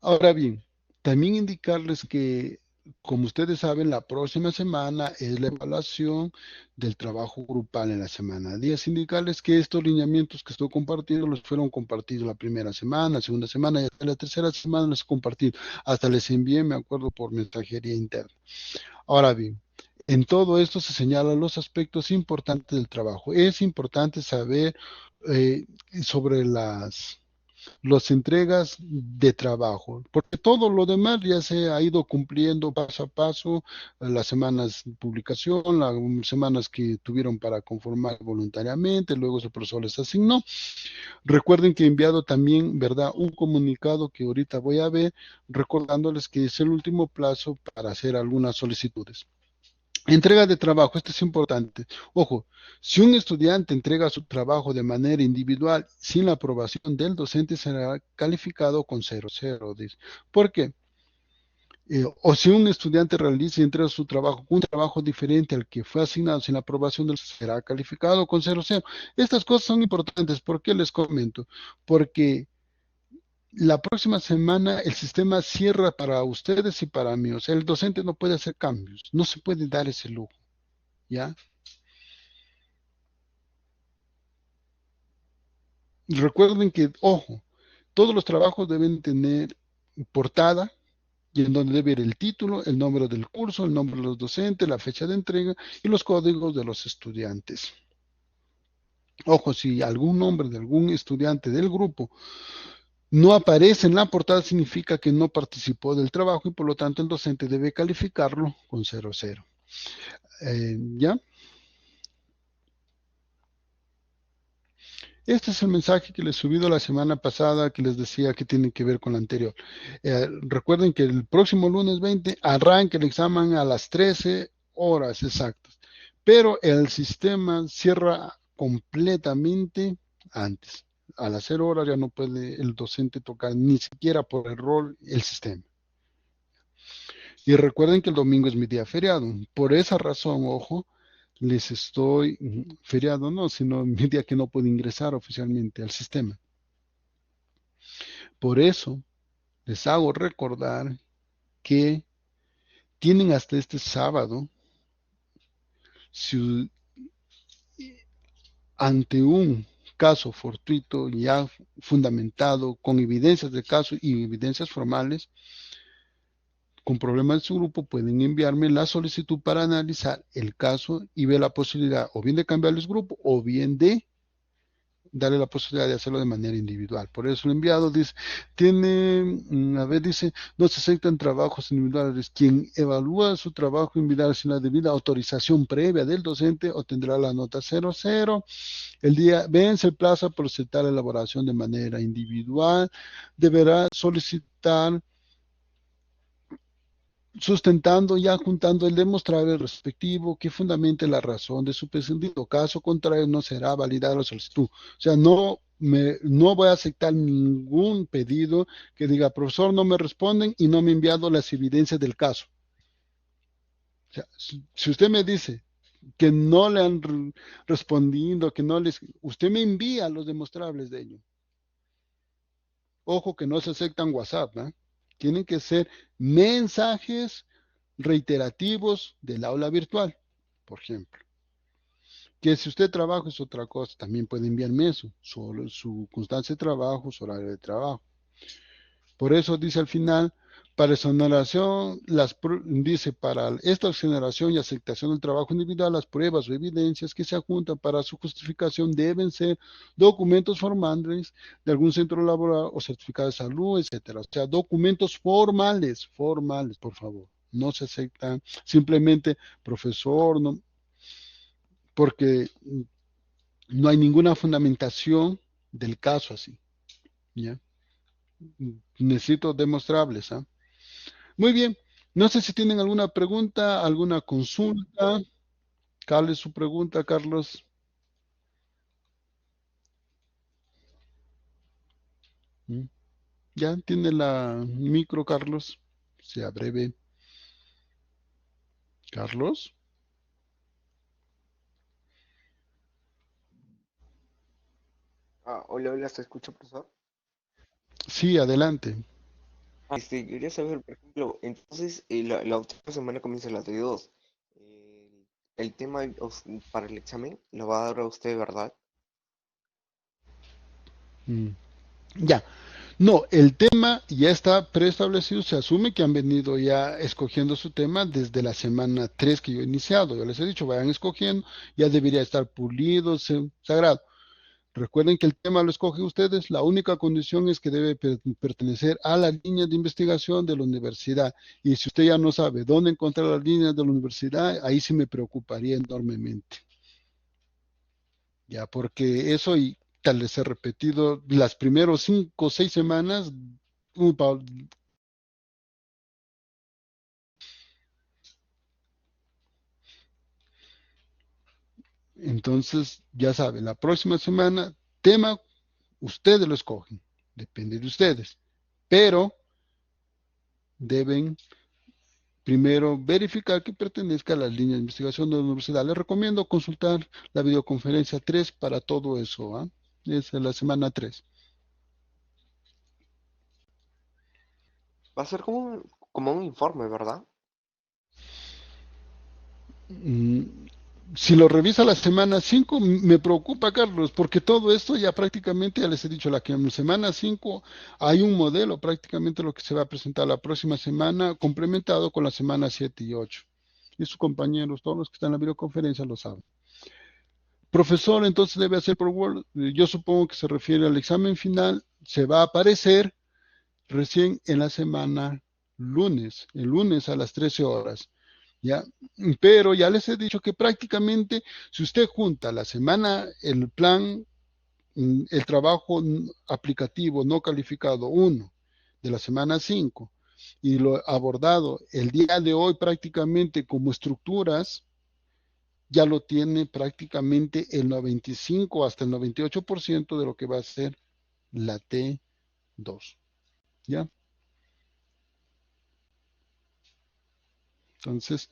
Ahora bien, también indicarles que, como ustedes saben, la próxima semana es la evaluación del trabajo grupal en la semana 10. Indicarles que estos lineamientos que estoy compartiendo los fueron compartidos la primera semana, la segunda semana y hasta la tercera semana los he compartido. Hasta les envié, me acuerdo, por mensajería interna. Ahora bien, en todo esto se señalan los aspectos importantes del trabajo. Es importante saber eh, sobre las entregas de trabajo, porque todo lo demás ya se ha ido cumpliendo paso a paso, las semanas de publicación, las semanas que tuvieron para conformar voluntariamente, luego su profesor les asignó. Recuerden que he enviado también, ¿verdad?, un comunicado que ahorita voy a ver, recordándoles que es el último plazo para hacer algunas solicitudes. Entrega de trabajo, esto es importante. Ojo, si un estudiante entrega su trabajo de manera individual sin la aprobación del docente, será calificado con 0,0. Dice. ¿Por qué? O si un estudiante realiza y entrega su trabajo, un trabajo diferente al que fue asignado sin la aprobación del será calificado con 0,0. Estas cosas son importantes. ¿Por qué les comento? Porque la próxima semana el sistema cierra para ustedes y para mí. O sea, el docente no puede hacer cambios, no se puede dar ese lujo, ¿ya? Recuerden que, ojo, todos los trabajos deben tener portada y en donde debe ir el título, el nombre del curso, el nombre de los docentes, la fecha de entrega y los códigos de los estudiantes. Ojo, si algún nombre de algún estudiante del grupo no aparece en la portada, significa que no participó del trabajo y por lo tanto el docente debe calificarlo con 0,0. ¿Ya? Este es el mensaje que les he subido la semana pasada que les decía que tiene que ver con lo anterior. Recuerden que el próximo lunes 20 arranca el examen a las 13 horas exactas, pero el sistema cierra completamente antes. A las 0 horas ya no puede el docente tocar ni siquiera por error el sistema. Y recuerden que el domingo es mi día feriado. Por esa razón, ojo, les estoy, feriado no, sino mi día que no puedo ingresar oficialmente al sistema. Por eso les hago recordar que tienen hasta este sábado, si ante un caso fortuito ya fundamentado con evidencias de caso y evidencias formales, con problemas de su grupo, pueden enviarme la solicitud para analizar el caso y ver la posibilidad o bien de cambiarles grupo o bien de darle la posibilidad de hacerlo de manera individual. Por eso el enviado dice, a ver, dice, no se aceptan trabajos individuales. Quien evalúa su trabajo individual sin la debida autorización previa del docente obtendrá la nota 0,0. El día vence el plazo para solicitar la elaboración de manera individual. Deberá solicitar sustentando y adjuntando el demostrable respectivo que fundamente la razón de su prescindido. Caso contrario, no será validada la solicitud. O sea, no voy a aceptar ningún pedido que diga, profesor, no me responden y no me ha enviado las evidencias del caso. O sea, si usted me dice que no le han respondido, que no les, usted me envía los demostrables de ello. Ojo que no se aceptan WhatsApp, ¿eh? Tienen que ser mensajes reiterativos del aula virtual, por ejemplo. Que si usted trabaja es otra cosa, también puede enviarme eso, su constancia de trabajo, su horario de trabajo. Por eso dice al final, para exoneración, dice, para esta exoneración y aceptación del trabajo individual, las pruebas o evidencias que se adjuntan para su justificación deben ser documentos formales de algún centro laboral o certificado de salud, etcétera. O sea, documentos formales, por favor. No se aceptan simplemente profesor, no, porque no hay ninguna fundamentación del caso así. ¿Ya? Necesito demostrables. ¿Ah? Muy bien. No sé si tienen alguna pregunta, alguna consulta. ¿Cuál es su pregunta, Carlos? ¿Mm? Ya tiene la micro, Carlos. Sea breve. Carlos. Hola, hola, ¿se escucha, profesor? Sí, adelante. Quería saber, por ejemplo, entonces la otra semana comienza la T2. El tema para el examen lo va a dar a usted, ¿verdad? Mm, Ya. No, el tema ya está preestablecido, se asume que han venido ya escogiendo su tema desde la semana 3 que yo he iniciado. Yo les he dicho, vayan escogiendo, ya debería estar pulido, sagrado. Recuerden que el tema lo escogen ustedes, la única condición es que debe pertenecer a la línea de investigación de la universidad. Y si usted ya no sabe dónde encontrar las líneas de la universidad, ahí sí me preocuparía enormemente. Ya, porque eso y tal vez he repetido las primeros 5 o 6 semanas. upa, Entonces, ya saben, la próxima semana, tema, ustedes lo escogen, depende de ustedes, pero deben primero verificar que pertenezca a las líneas de investigación de la universidad. Les recomiendo consultar la videoconferencia 3 para todo eso, ¿ah? Es la semana 3. Va a ser como un informe, ¿verdad? Mm, Si lo revisa la semana 5 me preocupa, Carlos, porque todo esto ya prácticamente, ya les he dicho, la que en semana 5 hay un modelo, prácticamente lo que se va a presentar la próxima semana, complementado con la semana 7 y 8. Y sus compañeros, todos los que están en la videoconferencia lo saben. Profesor, entonces debe hacer por Word. Yo supongo que se refiere al examen final. Se va a aparecer recién en la semana lunes, el lunes a las 13 horas. ¿Ya? Pero ya les he dicho que prácticamente si usted junta la semana, el plan, el trabajo aplicativo no calificado uno de la semana 5 y lo abordado el día de hoy prácticamente como estructuras, ya lo tiene prácticamente el 95 hasta el 98% de lo que va a ser la T2. ¿Ya? Entonces,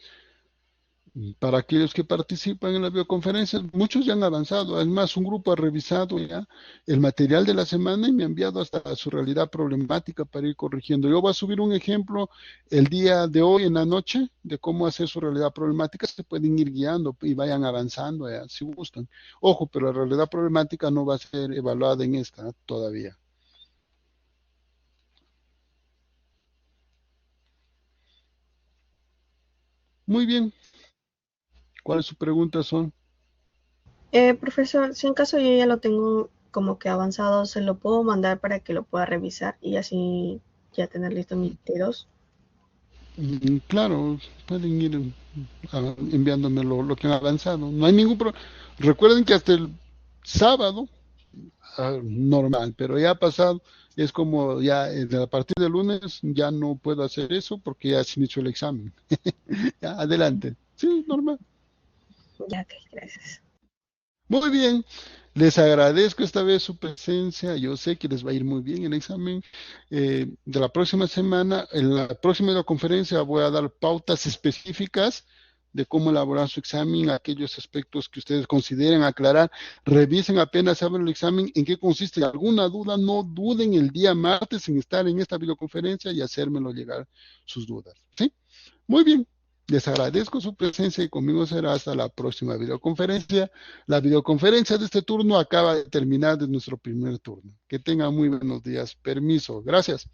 para aquellos que participan en las videoconferencias, muchos ya han avanzado. Además, un grupo ha revisado ya el material de la semana y me ha enviado hasta su realidad problemática para ir corrigiendo. Yo voy a subir un ejemplo el día de hoy en la noche de cómo hacer su realidad problemática. Se pueden ir guiando y vayan avanzando ya, si gustan. Ojo, pero la realidad problemática no va a ser evaluada en esta todavía. Muy bien. ¿Cuáles sus preguntas son? Profesor, si en caso yo ya lo tengo como que avanzado, se lo puedo mandar para que lo pueda revisar y así ya tener listo mi T2. Claro, pueden ir enviándome lo que han avanzado. No hay ningún problema. Recuerden que hasta el sábado, normal, pero ya ha pasado, es como ya a partir del lunes ya no puedo hacer eso porque ya se inició el examen. Ya, adelante. Sí, normal. Ya, ok, gracias. Muy bien, les agradezco esta vez su presencia. Yo sé que les va a ir muy bien el examen. De la próxima semana, en la próxima conferencia voy a dar pautas específicas de cómo elaborar su examen, aquellos aspectos que ustedes consideren aclarar. Revisen apenas abren el examen en qué consiste. ¿Alguna duda? No duden el día martes en estar en esta videoconferencia y hacérmelo llegar sus dudas. ¿Sí? Muy bien, les agradezco su presencia y conmigo será hasta la próxima videoconferencia. La videoconferencia de este turno acaba de terminar de nuestro primer turno. Que tengan muy buenos días. Permiso. Gracias.